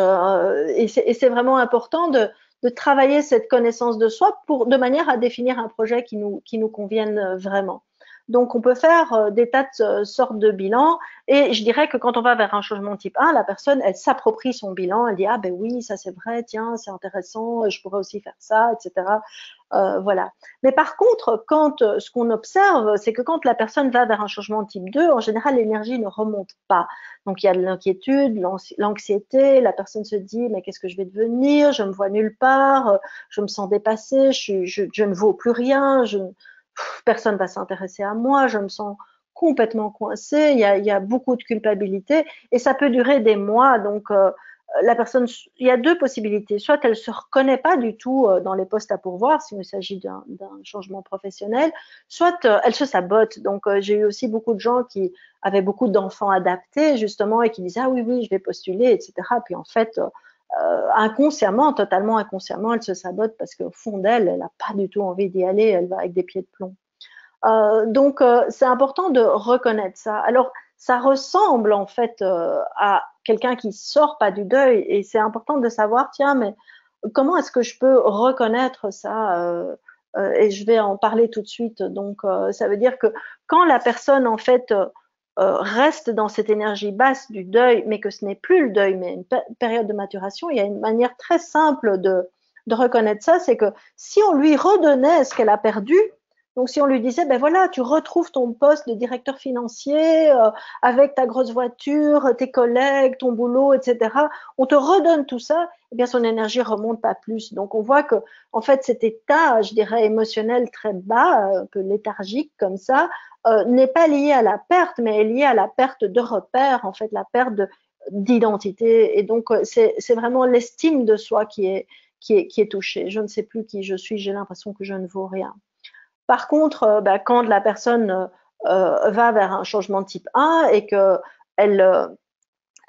et c'est vraiment important de travailler cette connaissance de soi de manière à définir un projet qui nous convienne vraiment. Donc, on peut faire des tas de sortes de bilans et je dirais que quand on va vers un changement type 1, la personne, elle s'approprie son bilan, elle dit « Ah ben oui, ça c'est vrai, tiens, c'est intéressant, je pourrais aussi faire ça, etc. » Voilà. Mais par contre, ce qu'on observe, c'est que quand la personne va vers un changement type 2, en général, l'énergie ne remonte pas. Donc, il y a de l'inquiétude, l'anxiété, la personne se dit « Mais qu'est-ce que je vais devenir? Je me vois nulle part, je me sens dépassée, je ne vaux plus rien, personne va s'intéresser à moi, je me sens complètement coincée, il y a beaucoup de culpabilité et ça peut durer des mois. Donc, la personne, il y a deux possibilités. Soit elle se reconnaît pas du tout dans les postes à pourvoir, s'il s'agit d'un changement professionnel, soit elle se sabote. Donc, j'ai eu aussi beaucoup de gens qui avaient beaucoup d'enfants adaptés, justement, et qui disaient, ah oui, oui, je vais postuler, etc. Puis en fait, inconsciemment, totalement inconsciemment, elle se sabote parce qu'au fond d'elle, elle n'a pas du tout envie d'y aller, elle va avec des pieds de plomb. Donc, c'est important de reconnaître ça. Alors, ça ressemble en fait à quelqu'un qui sort pas du deuil et c'est important de savoir, tiens, mais comment est-ce que je peux reconnaître ça et je vais en parler tout de suite. Donc, ça veut dire que quand la personne en fait reste dans cette énergie basse du deuil, mais que ce n'est plus le deuil, mais une période de maturation, il y a une manière très simple de reconnaître ça, c'est que si on lui redonnait ce qu'elle a perdu, donc, si on lui disait, ben voilà, tu retrouves ton poste de directeur financier avec ta grosse voiture, tes collègues, ton boulot, etc., on te redonne tout ça, eh bien, son énergie remonte pas plus. Donc, on voit que, en fait, cet état, je dirais, émotionnel très bas, un peu léthargique comme ça, n'est pas lié à la perte, mais est lié à la perte de repères, en fait, la perte d'identité. Et donc, c'est vraiment l'estime de soi qui est touchée. Je ne sais plus qui je suis, j'ai l'impression que je ne vaux rien. Par contre, quand la personne va vers un changement de type 1 et que elle,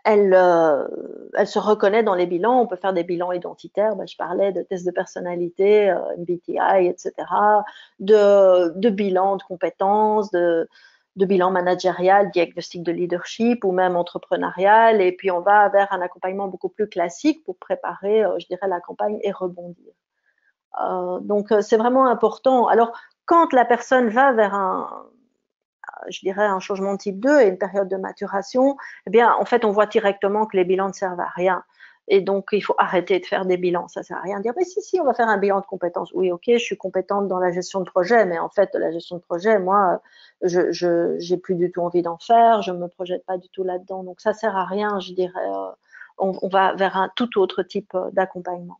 elle se reconnaît dans les bilans, on peut faire des bilans identitaires, je parlais de tests de personnalité, MBTI, etc., de bilans de compétences, de bilan managérial, diagnostic de leadership ou même entrepreneurial. Et puis, on va vers un accompagnement beaucoup plus classique pour préparer, je dirais, la campagne et rebondir. Donc, c'est vraiment important. Alors, quand la personne va vers je dirais, un changement de type 2 et une période de maturation, eh bien, en fait, on voit directement que les bilans ne servent à rien. Et donc, il faut arrêter de faire des bilans. Ça sert à rien de dire, mais si, on va faire un bilan de compétences. Oui, ok, je suis compétente dans la gestion de projet, mais en fait, la gestion de projet, moi, j'ai plus du tout envie d'en faire, je me projette pas du tout là-dedans. Donc, ça sert à rien, je dirais. On va vers un tout autre type d'accompagnement.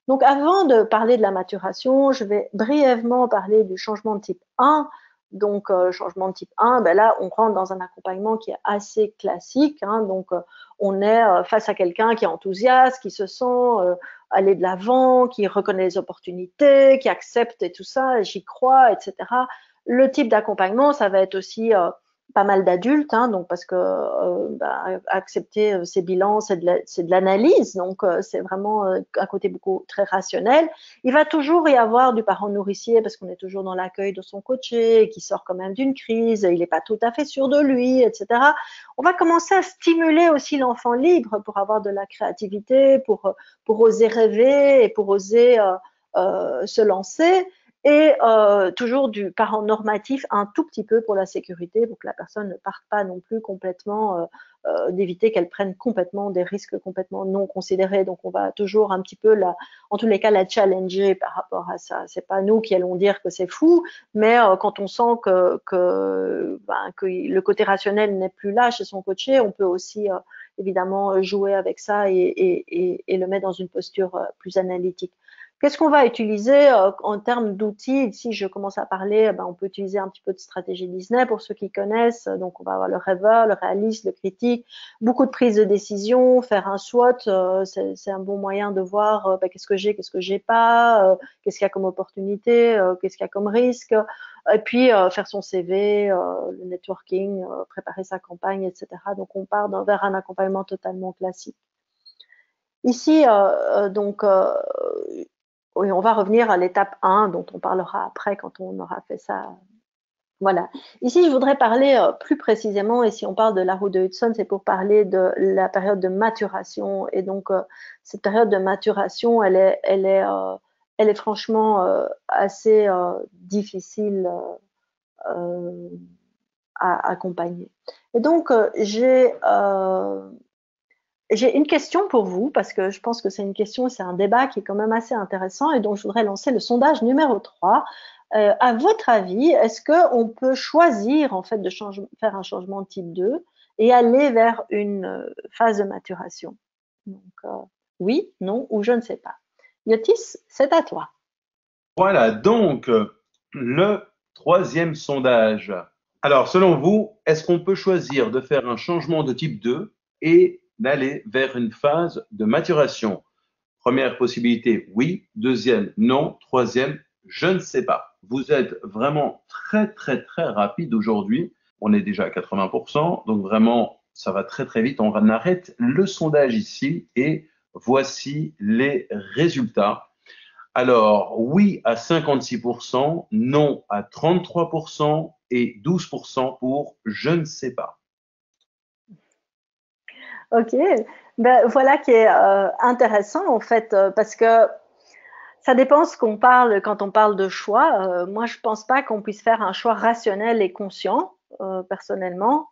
Donc, avant de parler de la maturation, je vais brièvement parler du changement de type 1. Donc, changement de type 1, là, on rentre dans un accompagnement qui est assez classique. Hein, donc, on est face à quelqu'un qui est enthousiaste, qui se sent aller de l'avant, qui reconnaît les opportunités, qui accepte et tout ça, j'y crois, etc. Le type d'accompagnement, ça va être aussi pas mal d'adultes, hein, donc parce que accepter ces bilans, c'est de l'analyse, donc c'est vraiment un côté beaucoup très rationnel. Il va toujours y avoir du parent nourricier parce qu'on est toujours dans l'accueil de son coaché, qui sort quand même d'une crise, il n'est pas tout à fait sûr de lui, etc. On va commencer à stimuler aussi l'enfant libre pour avoir de la créativité, pour oser rêver et pour oser se lancer. et toujours du parent normatif un tout petit peu pour la sécurité, pour que la personne ne parte pas non plus complètement, d'éviter qu'elle prenne complètement des risques complètement non considérés. Donc on va toujours un petit peu en tous les cas la challenger par rapport à ça. C'est pas nous qui allons dire que c'est fou, mais quand on sent que le côté rationnel n'est plus là chez son coaché, on peut aussi évidemment jouer avec ça et le mettre dans une posture plus analytique. Qu'est-ce qu'on va utiliser en termes d'outils? Si je commence à parler, on peut utiliser un petit peu de stratégie Disney pour ceux qui connaissent. Donc, on va avoir le rêveur, le réaliste, le critique, beaucoup de prise de décision, faire un SWOT, c'est un bon moyen de voir qu'est-ce que j'ai pas, qu'est-ce qu'il y a comme opportunité, qu'est-ce qu'il y a comme risque, et puis faire son CV, le networking, préparer sa campagne, etc. Donc, on part vers un accompagnement totalement classique. Ici, oui, on va revenir à l'étape 1 dont on parlera après quand on aura fait ça. Voilà. Ici, je voudrais parler plus précisément, et si on parle de la roue de Hudson, c'est pour parler de la période de maturation. Et donc, cette période de maturation, elle est franchement assez difficile à accompagner. Et donc, j'ai une question pour vous, parce que je pense que c'est une question, c'est un débat qui est quand même assez intéressant, et donc je voudrais lancer le sondage numéro 3. À votre avis, est-ce qu'on peut choisir en fait de faire un changement de type 2 et aller vers une phase de maturation? Donc, oui, non ou je ne sais pas. Yotis, c'est à toi. Voilà donc le troisième sondage. Alors, selon vous, est-ce qu'on peut choisir de faire un changement de type 2 et d'aller vers une phase de maturation? Première possibilité, oui. Deuxième, non. Troisième, je ne sais pas. Vous êtes vraiment très, très, très rapide aujourd'hui. On est déjà à 80%, donc vraiment, ça va très, très vite. On arrête le sondage ici et voici les résultats. Alors, oui à 56%, non à 33% et 12% pour je ne sais pas. Ok, voilà qui est intéressant en fait, parce que ça dépend ce qu'on parle quand on parle de choix. Moi, je pense pas qu'on puisse faire un choix rationnel et conscient, personnellement.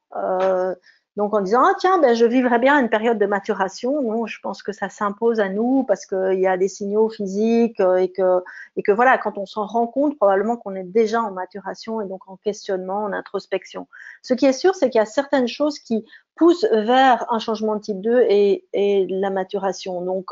Donc en disant ah tiens je vivrais bien une période de maturation. Non, je pense que ça s'impose à nous parce qu'il y a des signaux physiques et que voilà quand on s'en rend compte probablement qu'on est déjà en maturation et donc en questionnement, en introspection. Ce qui est sûr, c'est qu'il y a certaines choses qui poussent vers un changement de type 2 et la maturation. Donc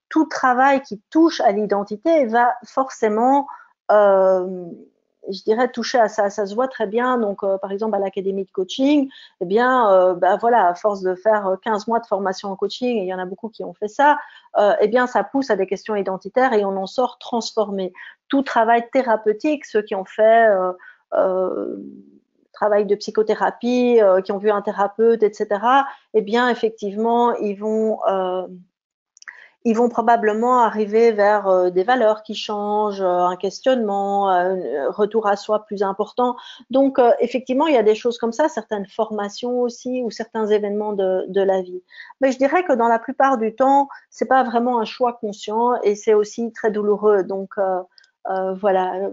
tout travail qui touche à l'identité va forcément, je dirais, toucher à ça. Ça se voit très bien. Donc, par exemple, à l'académie de coaching, eh bien, voilà, à force de faire 15 mois de formation en coaching, et il y en a beaucoup qui ont fait ça, eh bien, ça pousse à des questions identitaires et on en sort transformé. Tout travail thérapeutique, ceux qui ont fait euh, travail de psychothérapie, qui ont vu un thérapeute, etc., eh bien, effectivement, ils vont probablement arriver vers des valeurs qui changent, un questionnement, un retour à soi plus important. Donc, effectivement, il y a des choses comme ça, certaines formations aussi ou certains événements de la vie. Mais je dirais que dans la plupart du temps, c'est pas vraiment un choix conscient et c'est aussi très douloureux. Donc, voilà.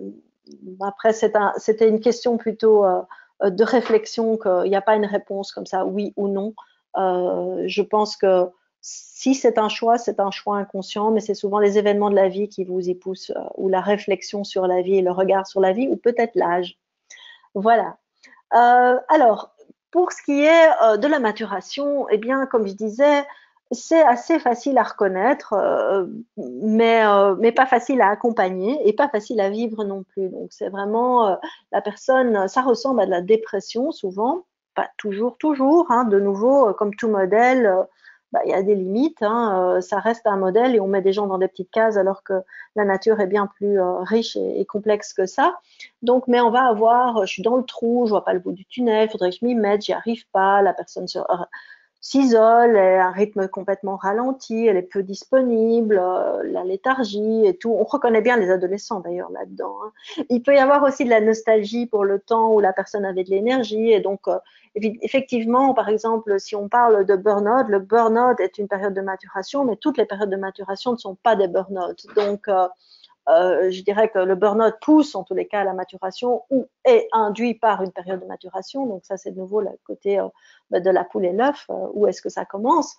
Après, c'était une question plutôt de réflexion, qu'il n'y a pas une réponse comme ça, oui ou non. Je pense que si c'est un choix inconscient, mais c'est souvent les événements de la vie qui vous y poussent, ou la réflexion sur la vie et le regard sur la vie, ou peut-être l'âge. Voilà. Alors, pour ce qui est de la maturation, eh bien, comme je disais, c'est assez facile à reconnaître, mais pas facile à accompagner et pas facile à vivre non plus. Donc, c'est vraiment la personne, ça ressemble à de la dépression souvent, pas toujours, toujours. Hein, de nouveau, comme tout modèle, il y a des limites. Hein, ça reste un modèle et on met des gens dans des petites cases alors que la nature est bien plus riche et complexe que ça. Donc, mais on va avoir, je suis dans le trou, je vois pas le bout du tunnel, faudrait que je m'y mette, j'y arrive pas, la personne s'isole, elle a un rythme complètement ralenti, elle est peu disponible, la léthargie et tout. On reconnaît bien les adolescents d'ailleurs là-dedans. Hein. Il peut y avoir aussi de la nostalgie pour le temps où la personne avait de l'énergie et donc effectivement, par exemple, si on parle de burn-out, le burn-out est une période de maturation, mais toutes les périodes de maturation ne sont pas des burn-out. Donc je dirais que le burn-out pousse en tous les cas à la maturation ou est induit par une période de maturation. Donc ça, c'est de nouveau le côté de la poule et l'œuf, où est-ce que ça commence.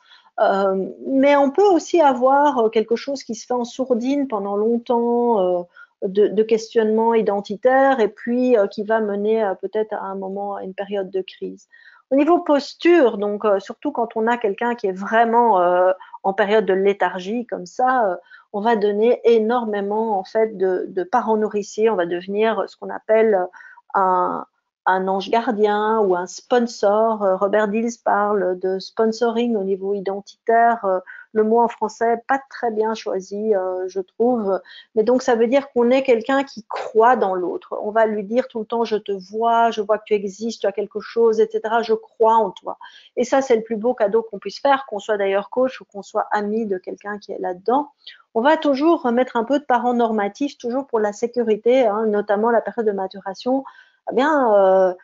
Mais on peut aussi avoir quelque chose qui se fait en sourdine pendant longtemps, de questionnement identitaire et puis qui va mener peut-être à un moment à une période de crise. Au niveau posture, donc surtout quand on a quelqu'un qui est vraiment en période de léthargie comme ça, on va donner énormément en fait de parents nourriciers. On va devenir ce qu'on appelle un, un ange gardien ou un sponsor. Robert Dills parle de sponsoring au niveau identitaire. Le mot en français pas très bien choisi, je trouve. Mais donc ça veut dire qu'on est quelqu'un qui croit dans l'autre. On va lui dire tout le temps je te vois, je vois que tu existes, tu as quelque chose, etc. Je crois en toi. Et ça c'est le plus beau cadeau qu'on puisse faire, qu'on soit d'ailleurs coach ou qu'on soit ami de quelqu'un qui est là-dedans. On va toujours mettre un peu de parents normatifs, toujours pour la sécurité, hein, notamment la période de maturation. Eh bien,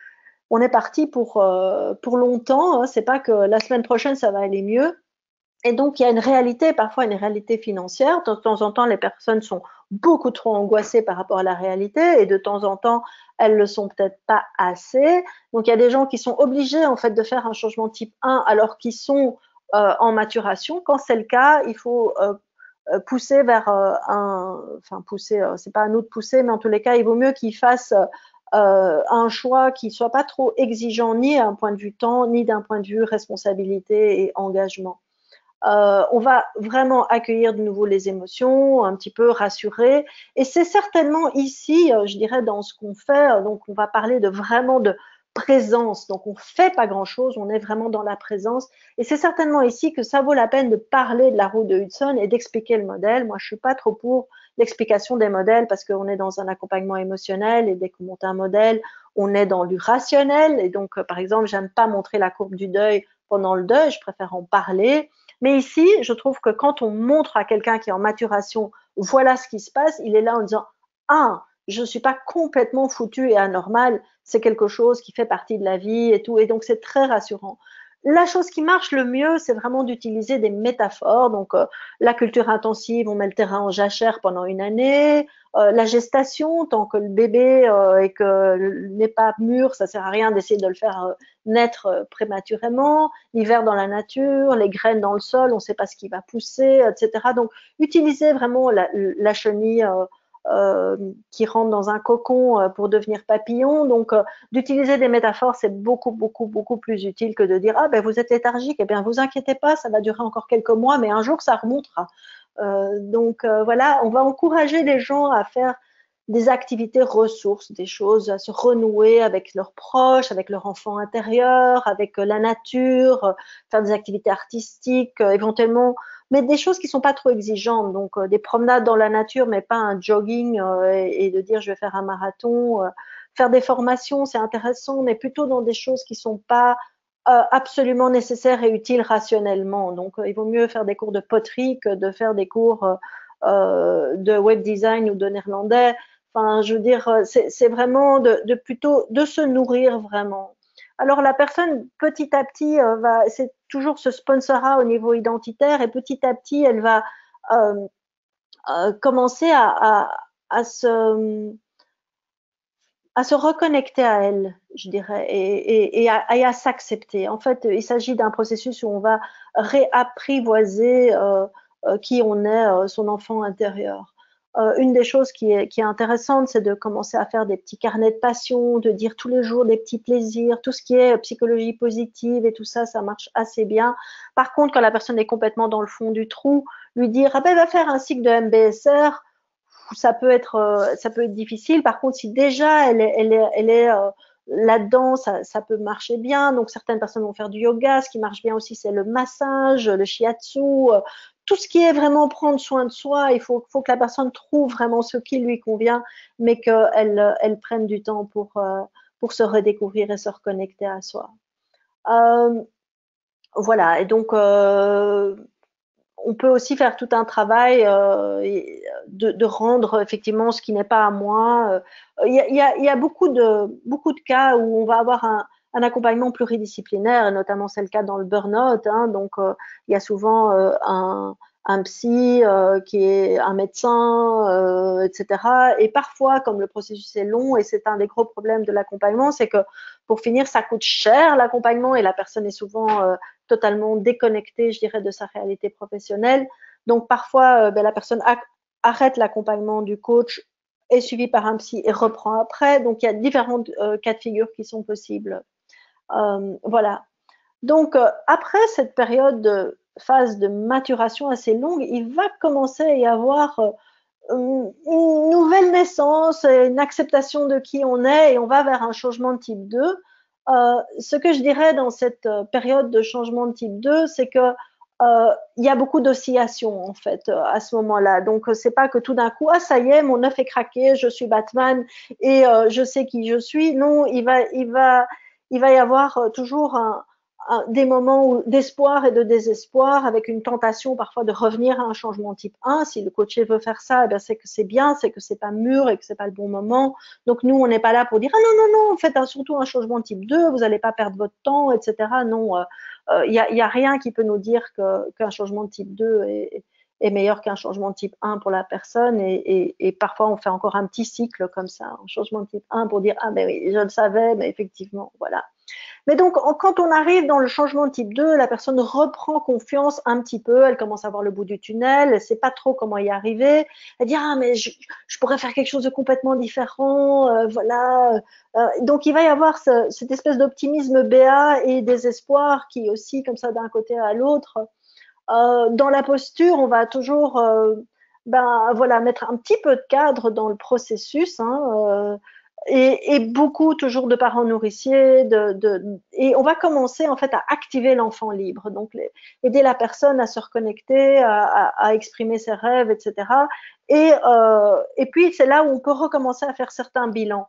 on est parti pour longtemps. Hein. C'est pas que la semaine prochaine ça va aller mieux. Et donc il y a une réalité, parfois une réalité financière. De temps en temps, les personnes sont beaucoup trop angoissées par rapport à la réalité, et de temps en temps, elles le sont peut-être pas assez. Donc il y a des gens qui sont obligés en fait de faire un changement type 1 alors qu'ils sont en maturation. Quand c'est le cas, il faut pousser vers enfin pousser, c'est pas à nous de pousser, mais en tous les cas, il vaut mieux qu'ils fassent un choix qui soit pas trop exigeant ni d'un point de vue temps, ni d'un point de vue responsabilité et engagement. On va vraiment accueillir de nouveau les émotions, un petit peu rassurer. Et c'est certainement ici, je dirais, dans ce qu'on fait, donc on va parler de vraiment de présence. Donc on fait pas grand-chose, on est vraiment dans la présence. Et c'est certainement ici que ça vaut la peine de parler de la roue de Hudson et d'expliquer le modèle. Moi, je suis pas trop pour l'explication des modèles parce qu'on est dans un accompagnement émotionnel et dès qu'on monte un modèle, on est dans du rationnel. Et donc, par exemple, j'aime pas montrer la courbe du deuil pendant le deuil, je préfère en parler. Mais ici, je trouve que quand on montre à quelqu'un qui est en maturation, voilà ce qui se passe, il est là en disant, ah, je ne suis pas complètement foutu et anormal, c'est quelque chose qui fait partie de la vie et tout. Et donc, c'est très rassurant. La chose qui marche le mieux, c'est vraiment d'utiliser des métaphores. Donc, la culture intensive, on met le terrain en jachère pendant une année. La gestation, tant que le bébé et que n'est pas mûr, ça sert à rien d'essayer de le faire naître prématurément. L'hiver dans la nature, les graines dans le sol, on ne sait pas ce qui va pousser, etc. Donc, utiliser vraiment la chenille qui rentre dans un cocon pour devenir papillon. Donc, d'utiliser des métaphores, c'est beaucoup, beaucoup, beaucoup plus utile que de dire ah ben vous êtes léthargique, eh bien vous inquiétez pas, ça va durer encore quelques mois, mais un jour ça remontera. Donc voilà, on va encourager les gens à faire des activités ressources, des choses à se renouer avec leurs proches, avec leur enfant intérieur, avec la nature, faire des activités artistiques, éventuellement, mais des choses qui sont pas trop exigeantes. Donc des promenades dans la nature, mais pas un jogging et de dire je vais faire un marathon. Faire des formations, c'est intéressant, mais plutôt dans des choses qui sont pas absolument nécessaires et utiles rationnellement. Donc, il vaut mieux faire des cours de poterie que de faire des cours de web design ou de néerlandais. Enfin, je veux dire, c'est vraiment de plutôt de se nourrir vraiment. Alors la personne petit à petit c'est toujours ce sponsorat au niveau identitaire et petit à petit elle va commencer à se reconnecter à elle, je dirais, et à s'accepter. En fait, il s'agit d'un processus où on va réapprivoiser qui on est, son enfant intérieur. Une des choses qui est intéressante, c'est de commencer à faire des petits carnets de passion, de dire tous les jours des petits plaisirs, tout ce qui est psychologie positive et tout ça, ça marche assez bien. Par contre, quand la personne est complètement dans le fond du trou, lui dire ah ben va faire un cycle de MBSR, ça peut être difficile. Par contre, si déjà elle est là-dedans, ça peut marcher bien. Donc certaines personnes vont faire du yoga. Ce qui marche bien aussi, c'est le massage, le shiatsu, tout ce qui est vraiment prendre soin de soi. Il faut que la personne trouve vraiment ce qui lui convient, mais qu'elle prenne du temps pour se redécouvrir et se reconnecter à soi. Voilà. Et donc on peut aussi faire tout un travail de rendre effectivement ce qui n'est pas à moi. Il y a beaucoup de cas où on va avoir un accompagnement pluridisciplinaire, et notamment c'est le cas dans le burn-out. Hein, donc, il y a souvent un un psy qui est un médecin, etc. Et parfois, comme le processus est long, et c'est un des gros problèmes de l'accompagnement, c'est que pour finir, ça coûte cher l'accompagnement et la personne est souvent totalement déconnectée, je dirais, de sa réalité professionnelle. Donc parfois, la personne arrête l'accompagnement du coach, est suivie par un psy et reprend après. Donc il y a différents cas de figure qui sont possibles. Voilà. Donc, après cette période de phase de maturation assez longue, il va commencer à y avoir une nouvelle naissance, une acceptation de qui on est et on va vers un changement de type 2. Ce que je dirais dans cette période de changement de type 2, c'est que il y a beaucoup d'oscillations en fait à ce moment-là. Donc c'est pas que tout d'un coup, ah ça y est, mon œuf est craqué, je suis Batman et je sais qui je suis. Non, il va y avoir toujours des moments d'espoir et de désespoir, avec une tentation parfois de revenir à un changement type 1. Si le coaché veut faire ça, eh c'est que c'est bien, c'est que c'est pas mûr et que c'est pas le bon moment. Donc nous, on n'est pas là pour dire ah non non non, faites surtout un changement type 2, vous n'allez pas perdre votre temps, etc. Non, y a rien qui peut nous dire qu'un changement de type 2 est meilleur qu'un changement de type 1 pour la personne et parfois on fait encore un petit cycle comme ça, un changement de type 1 pour dire ah ben oui, je le savais, mais effectivement, voilà. Mais donc, quand on arrive dans le changement de type 2, la personne reprend confiance un petit peu, elle commence à voir le bout du tunnel, elle ne sait pas trop comment y arriver, elle dit ah mais je pourrais faire quelque chose de complètement différent, voilà. Donc il va y avoir cette espèce d'optimisme béat et désespoir qui est aussi comme ça d'un côté à l'autre. Dans la posture, on va toujours voilà, mettre un petit peu de cadre dans le processus, hein, et beaucoup toujours de parents nourriciers, et on va commencer en fait à activer l'enfant libre, donc aider la personne à se reconnecter, à exprimer ses rêves, etc. Et puis c'est là où on peut recommencer à faire certains bilans.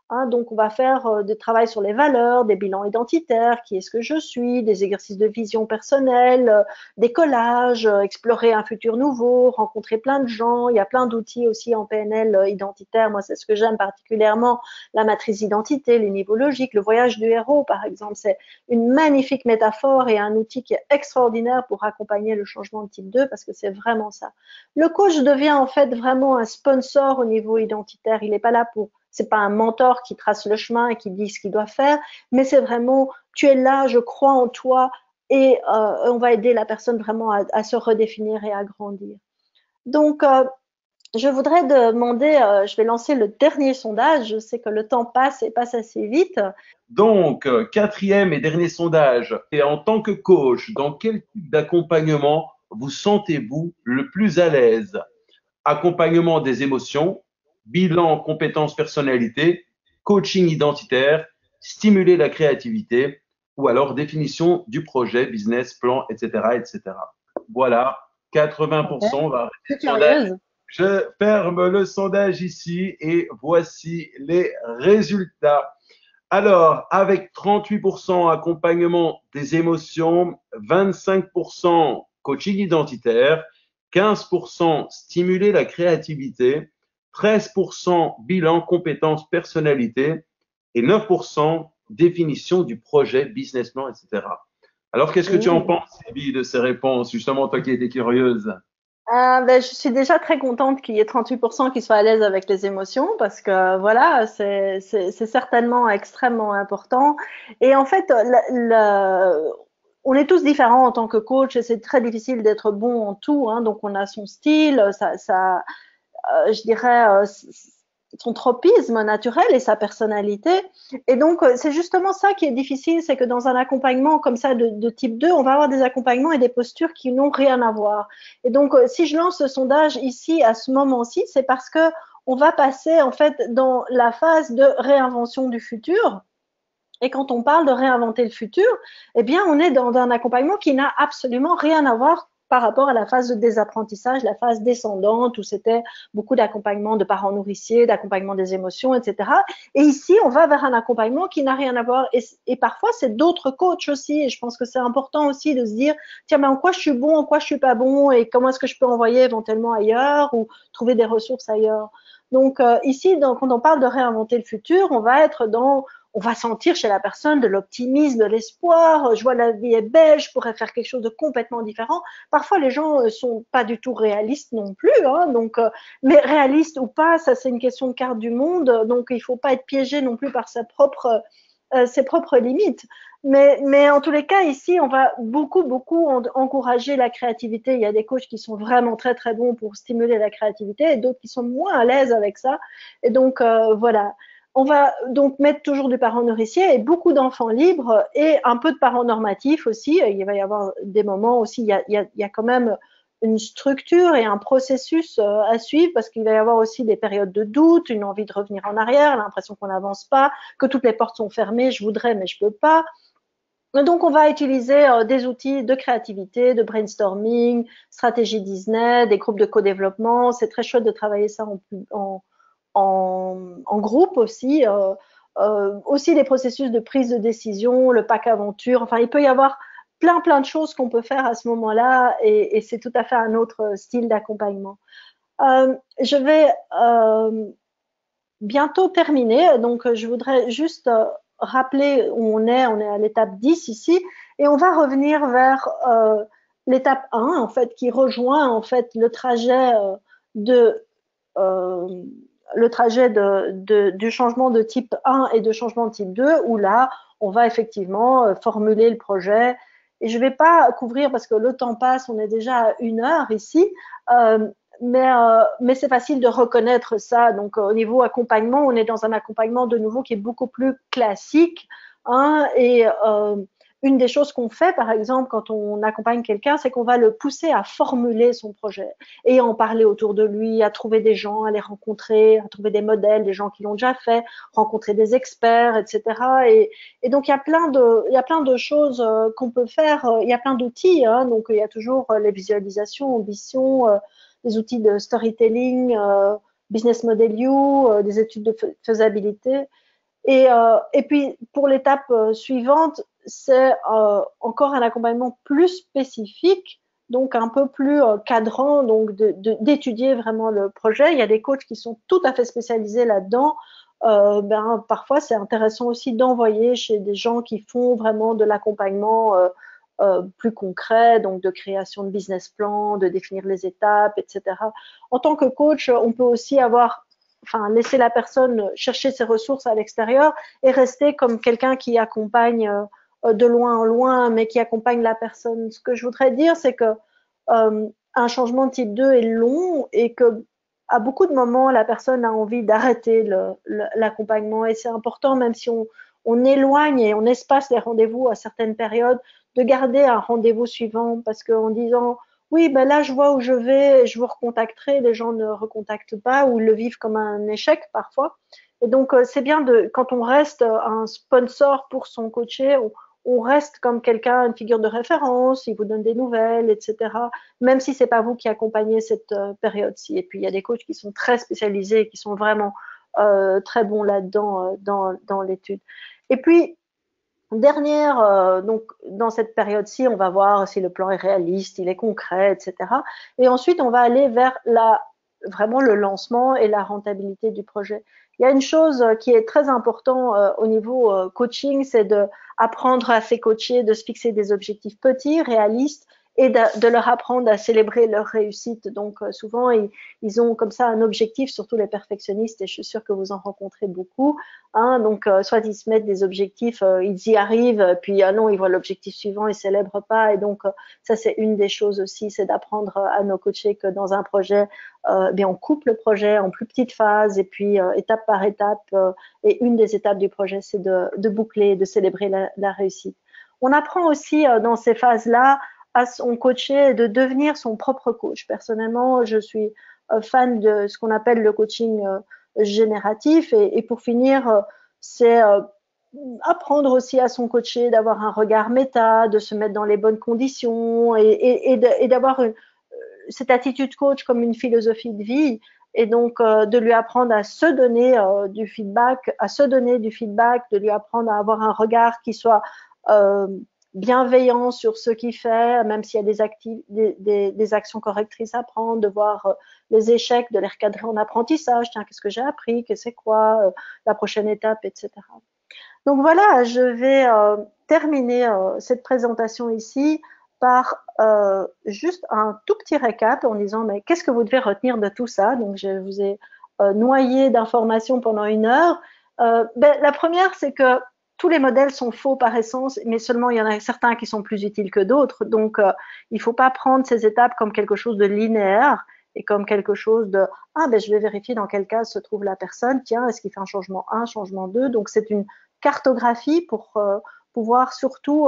Hein, donc, on va faire des travaux sur les valeurs, des bilans identitaires, qui est-ce que je suis, des exercices de vision personnelle, des collages, explorer un futur nouveau, rencontrer plein de gens. Il y a plein d'outils aussi en PNL identitaire. Moi, c'est ce que j'aime particulièrement, la matrice d'identité, les niveaux logiques, le voyage du héros, par exemple. C'est une magnifique métaphore et un outil qui est extraordinaire pour accompagner le changement de type 2 parce que c'est vraiment ça. Le coach devient en fait vraiment un sponsor au niveau identitaire. Il n'est pas là pour c'est pas un mentor qui trace le chemin et qui dit ce qu'il doit faire, mais c'est vraiment tu es là, je crois en toi et on va aider la personne vraiment à se redéfinir et à grandir. Donc je voudrais demander, je vais lancer le dernier sondage. Je sais que le temps passe et passe assez vite. Donc, quatrième et dernier sondage. Et en tant que coach, dans quel type d'accompagnement vous sentez-vous le plus à l'aise? Accompagnement des émotions, bilan compétences personnalité, coaching identitaire, stimuler la créativité ou alors définition du projet, business, plan, etc. etc. Voilà, 80%. On va arrêter le sondage. Je ferme le sondage ici et voici les résultats. Alors, avec 38% accompagnement des émotions, 25% coaching identitaire, 15% stimuler la créativité, 13% bilan compétences personnalité et 9% définition du projet, business plan, etc. Alors, qu'est-ce que tu en penses, Sylvie, de ces réponses, justement, toi qui étais curieuse? Je suis déjà très contente qu'il y ait 38% qui soient à l'aise avec les émotions parce que voilà, c'est certainement extrêmement important. Et en fait, on est tous différents en tant que coach et c'est très difficile d'être bon en tout. Hein, donc on a son style, je dirais, son tropisme naturel et sa personnalité. Et donc, c'est justement ça qui est difficile, c'est que dans un accompagnement comme ça de type 2, on va avoir des accompagnements et des postures qui n'ont rien à voir. Et donc, si je lance ce sondage ici, à ce moment-ci, c'est parce que on va passer en fait dans la phase de réinvention du futur. Et quand on parle de réinventer le futur, eh bien, on est dans un accompagnement qui n'a absolument rien à voir par rapport à la phase de désapprentissage, la phase descendante, où c'était beaucoup d'accompagnement de parents nourriciers, d'accompagnement des émotions, etc. Et ici, on va vers un accompagnement qui n'a rien à voir. Et parfois, c'est d'autres coachs aussi. Et je pense que c'est important aussi de se dire, tiens, mais en quoi je suis bon, en quoi je suis pas bon, et comment est-ce que je peux envoyer éventuellement ailleurs ou trouver des ressources ailleurs. Donc ici, quand on parle de réinventer le futur, on va être dans on va sentir chez la personne de l'optimisme, de l'espoir. Je vois la vie est belle, je pourrais faire quelque chose de complètement différent. Parfois, les gens sont pas du tout réalistes non plus, hein, donc, mais réalistes ou pas, ça c'est une question de carte du monde. Donc, il faut pas être piégé non plus par ses propres limites. Mais en tous les cas, ici, on va beaucoup encourager la créativité. Il y a des coachs qui sont vraiment très, très bons pour stimuler la créativité et d'autres qui sont moins à l'aise avec ça. Et donc, voilà. On va donc mettre toujours du parent nourricier et beaucoup d'enfants libres et un peu de parents normatifs aussi. Il va y avoir des moments aussi, il y a quand même une structure et un processus à suivre parce qu'il va y avoir aussi des périodes de doute, une envie de revenir en arrière, l'impression qu'on n'avance pas, que toutes les portes sont fermées, je voudrais mais je peux pas. Donc, on va utiliser des outils de créativité, de brainstorming, stratégie Disney, des groupes de co-développement. C'est très chouette de travailler ça en groupe aussi. Aussi des processus de prise de décision, le pack aventure. Enfin, il peut y avoir plein de choses qu'on peut faire à ce moment-là et c'est tout à fait un autre style d'accompagnement. Je vais bientôt terminer, donc je voudrais juste rappeler où on est à l'étape 10 ici, et on va revenir vers l'étape 1, en fait, qui rejoint en fait le trajet de euh, du changement de type 1 et de changement de type 2, où là, on va effectivement formuler le projet. Et je ne vais pas couvrir parce que le temps passe, on est déjà à 1 heure ici, euh, mais c'est facile de reconnaître ça. Donc, au niveau accompagnement, on est dans un accompagnement de nouveau qui est beaucoup plus classique. Hein, et une des choses qu'on fait, par exemple, quand on accompagne quelqu'un, c'est qu'on va le pousser à formuler son projet et à en parler autour de lui, à trouver des gens, à les rencontrer, à trouver des modèles, des gens qui l'ont déjà fait, rencontrer des experts, etc. Et donc, il y a plein de choses qu'on peut faire. Il y a plein d'outils. Hein, donc, il y a toujours les visualisations, ambitions, des outils de storytelling, business model you, des études de faisabilité. Et puis, pour l'étape suivante, c'est encore un accompagnement plus spécifique, donc un peu plus cadrant, donc d'étudier vraiment le projet. Il y a des coachs qui sont tout à fait spécialisés là-dedans. Parfois, c'est intéressant aussi d'envoyer chez des gens qui font vraiment de l'accompagnement plus concret, donc de création de business plan, de définir les étapes, etc. En tant que coach, on peut aussi laisser la personne chercher ses ressources à l'extérieur et rester comme quelqu'un qui accompagne de loin en loin, mais qui accompagne la personne. Ce que je voudrais dire, c'est que un changement de type 2 est long et que à beaucoup de moments, la personne a envie d'arrêter l'accompagnement et c'est important, même si on éloigne et on espace les rendez-vous à certaines périodes, de garder un rendez-vous suivant parce qu'en disant oui, ben là, je vois où je vais, je vous recontacterai. Les gens ne recontactent pas ou le vivent comme un échec parfois. Et donc, c'est bien quand on reste un sponsor pour son coaché, on reste comme quelqu'un, une figure de référence, il vous donne des nouvelles, etc. Même si c'est pas vous qui accompagnez cette période-ci. Et puis, il y a des coachs qui sont très spécialisés, qui sont vraiment très bons là-dedans, dans l'étude. Et puis, dernière, donc dans cette période-ci, on va voir si le plan est réaliste, il est concret, etc. Et ensuite, on va aller vers vraiment le lancement et la rentabilité du projet. Il y a une chose qui est très importante au niveau coaching, c'est d'apprendre à ses coachés de se fixer des objectifs petits, réalistes, et de leur apprendre à célébrer leur réussite. Donc souvent, ils ont comme ça un objectif, surtout les perfectionnistes, et je suis sûre que vous en rencontrez beaucoup. Hein, donc, soit ils se mettent des objectifs, ils y arrivent, puis non, ils voient l'objectif suivant, ils célèbrent pas. Et donc, ça, c'est une des choses aussi, c'est d'apprendre à nos coachés que dans un projet, on coupe le projet en plus petites phases et puis étape par étape. Et une des étapes du projet, c'est de boucler, de célébrer la réussite. On apprend aussi dans ces phases-là à son coaché de devenir son propre coach. Personnellement, je suis fan de ce qu'on appelle le coaching génératif. Et pour finir, c'est apprendre aussi à son coaché d'avoir un regard méta, de se mettre dans les bonnes conditions et d'avoir cette attitude coach comme une philosophie de vie. Et donc, de lui apprendre à se donner du feedback, de lui apprendre à avoir un regard qui soit bienveillant sur ce qu'il fait, même s'il y a des actions correctrices à prendre, de voir les échecs, de les recadrer en apprentissage. Tiens, qu'est-ce que j'ai appris? Que c'est quoi la prochaine étape, etc. Donc voilà, je vais terminer cette présentation ici par juste un tout petit récap en disant mais qu'est-ce que vous devez retenir de tout ça. Donc je vous ai noyé d'informations pendant 1 heure. La première, c'est que tous les modèles sont faux par essence, mais seulement il y en a certains qui sont plus utiles que d'autres. Donc il ne faut pas prendre ces étapes comme quelque chose de linéaire et comme quelque chose de ah ben je vais vérifier dans quel cas se trouve la personne. Tiens, est-ce qu'il fait un changement 1, changement 2. Donc c'est une cartographie pour pouvoir surtout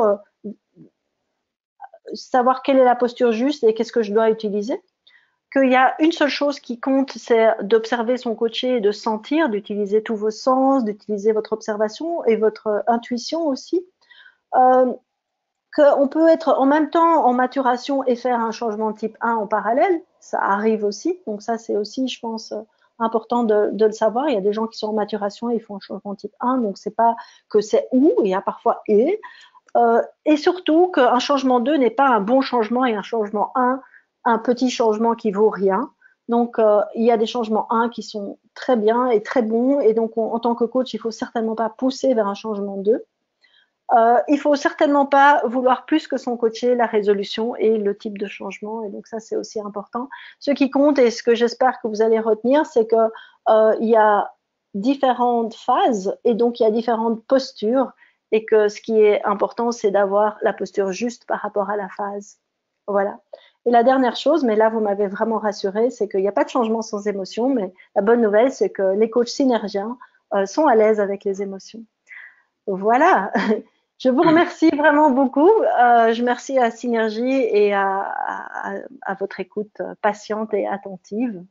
savoir quelle est la posture juste et qu'est-ce que je dois utiliser. Qu'il y a une seule chose qui compte, c'est d'observer son coaché et de sentir, d'utiliser tous vos sens, d'utiliser votre observation et votre intuition aussi. Qu'on peut être en même temps en maturation et faire un changement de type 1 en parallèle, ça arrive aussi. Donc ça, c'est aussi, je pense, important de le savoir. Il y a des gens qui sont en maturation et ils font un changement de type 1, donc c'est pas que c'est ou, il y a parfois et surtout qu'un changement 2 n'est pas un bon changement et un changement 1, un petit changement qui vaut rien. Donc, il y a des changements 1 qui sont très bien et très bons. Et donc, en tant que coach, il faut certainement pas pousser vers un changement 2. Il faut certainement pas vouloir plus que son coaché la résolution et le type de changement. Et donc, ça, c'est aussi important. Ce qui compte et ce que j'espère que vous allez retenir, c'est que il y a différentes phases et donc il y a différentes postures et que ce qui est important, c'est d'avoir la posture juste par rapport à la phase. Voilà. Et la dernière chose, mais là, vous m'avez vraiment rassuré, c'est qu'il n'y a pas de changement sans émotion, mais la bonne nouvelle, c'est que les coachs synergiens sont à l'aise avec les émotions. Voilà. Je vous remercie vraiment beaucoup. Je remercie à Synergie et à votre écoute patiente et attentive.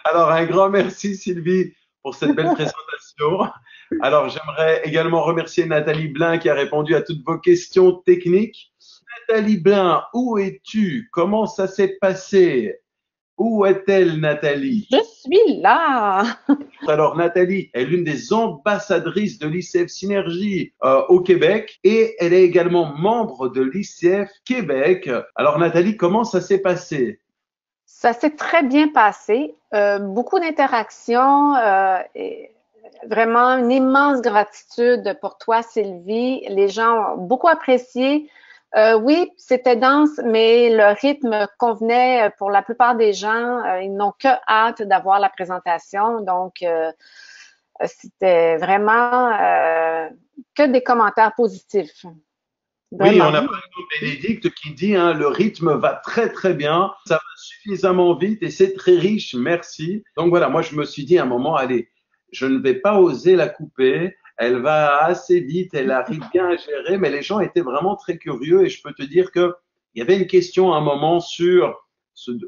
Alors, un grand merci, Sylvie, pour cette belle présentation. Alors, j'aimerais également remercier Nathalie Blin qui a répondu à toutes vos questions techniques. Nathalie Blin, où es-tu? Comment ça s'est passé? Où est-elle, Nathalie? Je suis là. Alors, Nathalie est l'une des ambassadrices de l'ICF Synergie au Québec et elle est également membre de l'ICF Québec. Alors, Nathalie, comment ça s'est passé? Ça s'est très bien passé. Beaucoup d'interactions. Et vraiment une immense gratitude pour toi, Sylvie. Les gens ont beaucoup apprécié. Oui, c'était dense, mais le rythme convenait pour la plupart des gens. Ils n'ont que hâte d'avoir la présentation. Donc, c'était vraiment que des commentaires positifs. Oui, Vraiment. on a par exemple Bénédicte qui dit le rythme va très très bien, ça va suffisamment vite et c'est très riche, merci. Donc voilà, moi je me suis dit à un moment, allez, je ne vais pas oser la couper, elle va assez vite, elle arrive bien à gérer, mais les gens étaient vraiment très curieux et je peux te dire que il y avait une question à un moment sur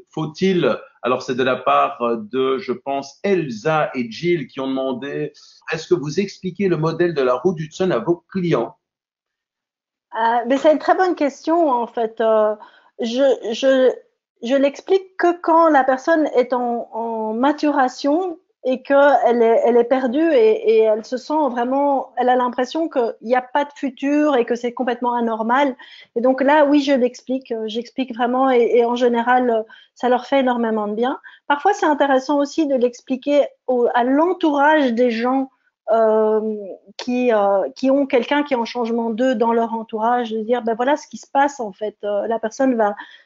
faut-il, alors c'est de la part de, je pense, Elsa et Jill qui ont demandé, est-ce que vous expliquez le modèle de la roue d'Hudson à vos clients? Mais c'est une très bonne question en fait. Je, je, je l'explique que quand la personne est en maturation et elle est perdue et elle se sent vraiment, elle a l'impression qu'il n'y a pas de futur et que c'est complètement anormal. Et donc là, oui, je l'explique. J'explique vraiment et en général, ça leur fait énormément de bien. Parfois, c'est intéressant aussi de l'expliquer à l'entourage des gens euh, qui ont quelqu'un qui est en changement d'eux dans leur entourage, de dire ben voilà ce qui se passe en fait. La personne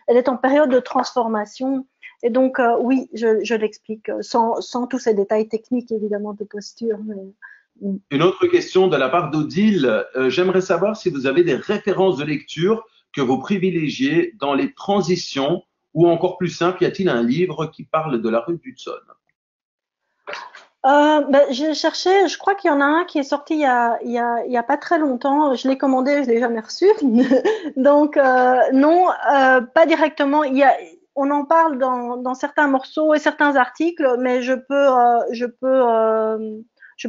elle est en période de transformation. Et donc oui, je l'explique sans tous ces détails techniques évidemment de posture. Une autre question de la part d'Odile. J'aimerais savoir si vous avez des références de lecture que vous privilégiez dans les transitions ou encore plus simple, y a-t-il un livre qui parle de la rue d'Hudson? J'ai cherché, je crois qu'il y en a un qui est sorti il y a pas très longtemps. Je l'ai commandé, je l'ai jamais reçu. Donc non, pas directement. On en parle dans certains morceaux et certains articles, mais je peux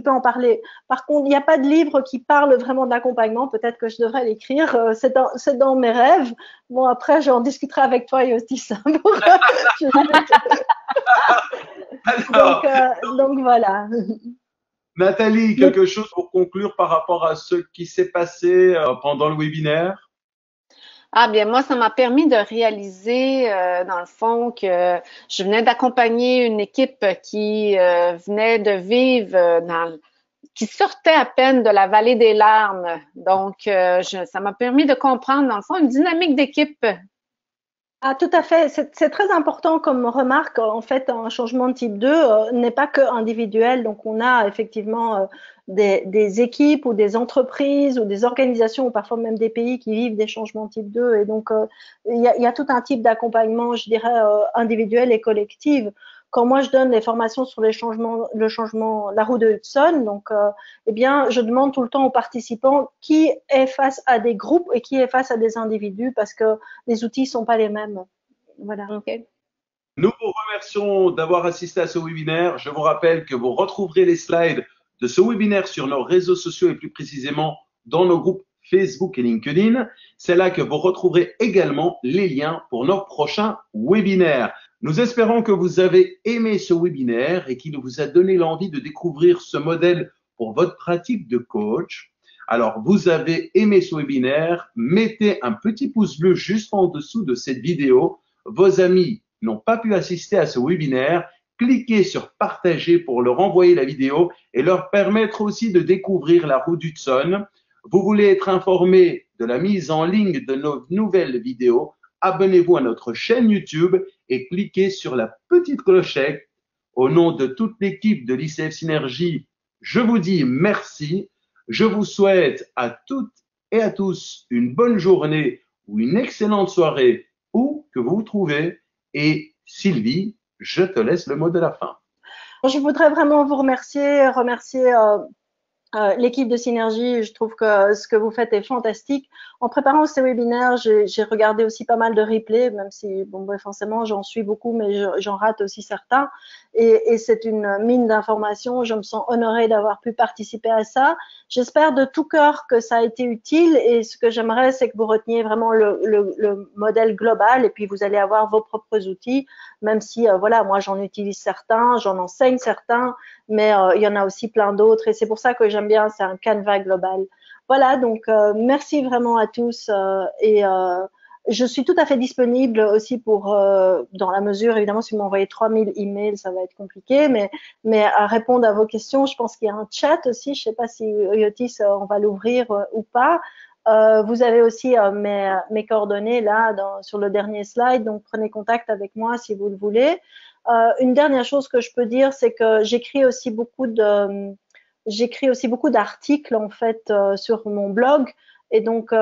en parler. Par contre, il n'y a pas de livre qui parle vraiment d'accompagnement. Peut-être que je devrais l'écrire. C'est dans mes rêves. Bon, après, j'en discuterai avec toi, Yotis. Alors, Donc voilà. Nathalie, quelque chose pour conclure par rapport à ce qui s'est passé pendant le webinaire? Ah bien, moi, ça m'a permis de réaliser, dans le fond, que je venais d'accompagner une équipe qui venait de vivre dans qui sortait à peine de la vallée des larmes. Donc, ça m'a permis de comprendre, dans le fond, une dynamique d'équipe. Ah, tout à fait. C'est très important comme remarque. En fait, un changement de type 2 n'est pas que individuel. Donc, on a effectivement des équipes ou des entreprises ou des organisations ou parfois même des pays qui vivent des changements de type 2. Et donc, il y a tout un type d'accompagnement, je dirais, individuel et collectif. Quand moi je donne les formations sur le changement, la roue de Hudson, donc, eh bien, je demande tout le temps aux participants qui est face à des groupes et qui est face à des individus parce que les outils sont pas les mêmes. Voilà. OK. Nous vous remercions d'avoir assisté à ce webinaire. Je vous rappelle que vous retrouverez les slides de ce webinaire sur nos réseaux sociaux et plus précisément dans nos groupes Facebook et LinkedIn. C'est là que vous retrouverez également les liens pour nos prochains webinaires. Nous espérons que vous avez aimé ce webinaire et qu'il vous a donné l'envie de découvrir ce modèle pour votre pratique de coach. Alors, vous avez aimé ce webinaire, mettez un petit pouce bleu juste en dessous de cette vidéo. Vos amis n'ont pas pu assister à ce webinaire, cliquez sur partager pour leur envoyer la vidéo et leur permettre aussi de découvrir la roue d'Hudson. Vous voulez être informé de la mise en ligne de nos nouvelles vidéos, abonnez-vous à notre chaîne YouTube et cliquez sur la petite clochette. Au nom de toute l'équipe de l'ICF Synergie, je vous dis merci. Je vous souhaite à toutes et à tous une bonne journée ou une excellente soirée où que vous vous trouvez. Et Sylvie, je te laisse le mot de la fin. Je voudrais vraiment vous remercier l'équipe de Synergie. Je trouve que ce que vous faites est fantastique. En préparant ce webinaire, j'ai regardé aussi pas mal de replays, même si, bon, forcément, j'en suis beaucoup, mais j'en rate aussi certains. Et c'est une mine d'informations. Je me sens honorée d'avoir pu participer à ça. J'espère de tout cœur que ça a été utile. Et ce que j'aimerais, c'est que vous reteniez vraiment le modèle global. Et puis, vous allez avoir vos propres outils, même si, voilà, moi, j'en utilise certains, j'en enseigne certains, mais il y en a aussi plein d'autres. Et c'est pour ça que j'aime bien, c'est un canevas global. Voilà, donc merci vraiment à tous et je suis tout à fait disponible aussi pour, dans la mesure, évidemment, si vous m'envoyez 3000 emails, ça va être compliqué, mais à répondre à vos questions. Je pense qu'il y a un chat aussi, je ne sais pas si Iotis, on va l'ouvrir ou pas. Vous avez aussi mes coordonnées là sur le dernier slide, donc prenez contact avec moi si vous le voulez. Une dernière chose que je peux dire, c'est que j'écris aussi beaucoup d'articles en fait sur mon blog et donc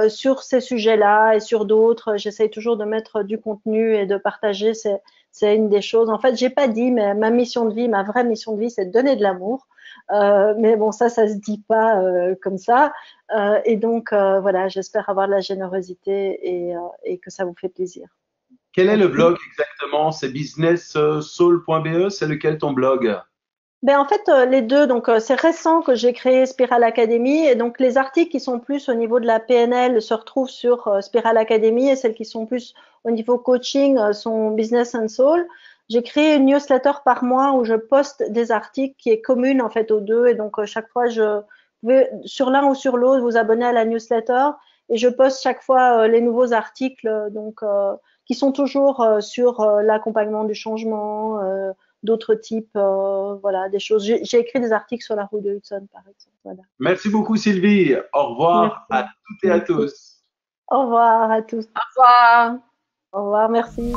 sur ces sujets-là et sur d'autres, j'essaye toujours de mettre du contenu et de partager. C'est une des choses. En fait, j'ai pas dit, mais ma mission de vie, ma vraie mission de vie, c'est de donner de l'amour. Mais bon, ça se dit pas comme ça. Et donc voilà, j'espère avoir de la générosité et que ça vous fait plaisir. Quel est le blog exactement? C'est businesssoul.be? C'est lequel ton blog? Ben en fait, les deux. Donc, c'est récent que j'ai créé Spiral Academy. Et donc, les articles qui sont plus au niveau de la PNL se retrouvent sur Spiral Academy et celles qui sont plus au niveau coaching sont Business and Soul. J'ai créé une newsletter par mois où je poste des articles qui est commune en fait aux deux. Et donc, chaque fois, je vais sur l'un ou sur l'autre vous abonner à la newsletter et je poste chaque fois les nouveaux articles donc qui sont toujours sur l'accompagnement du changement, d'autres types, voilà, des choses. J'ai écrit des articles sur la roue de Hudson, par exemple. Voilà. Merci beaucoup, Sylvie. Au revoir à toutes et à tous. Au revoir à tous. Au revoir. Au revoir, merci.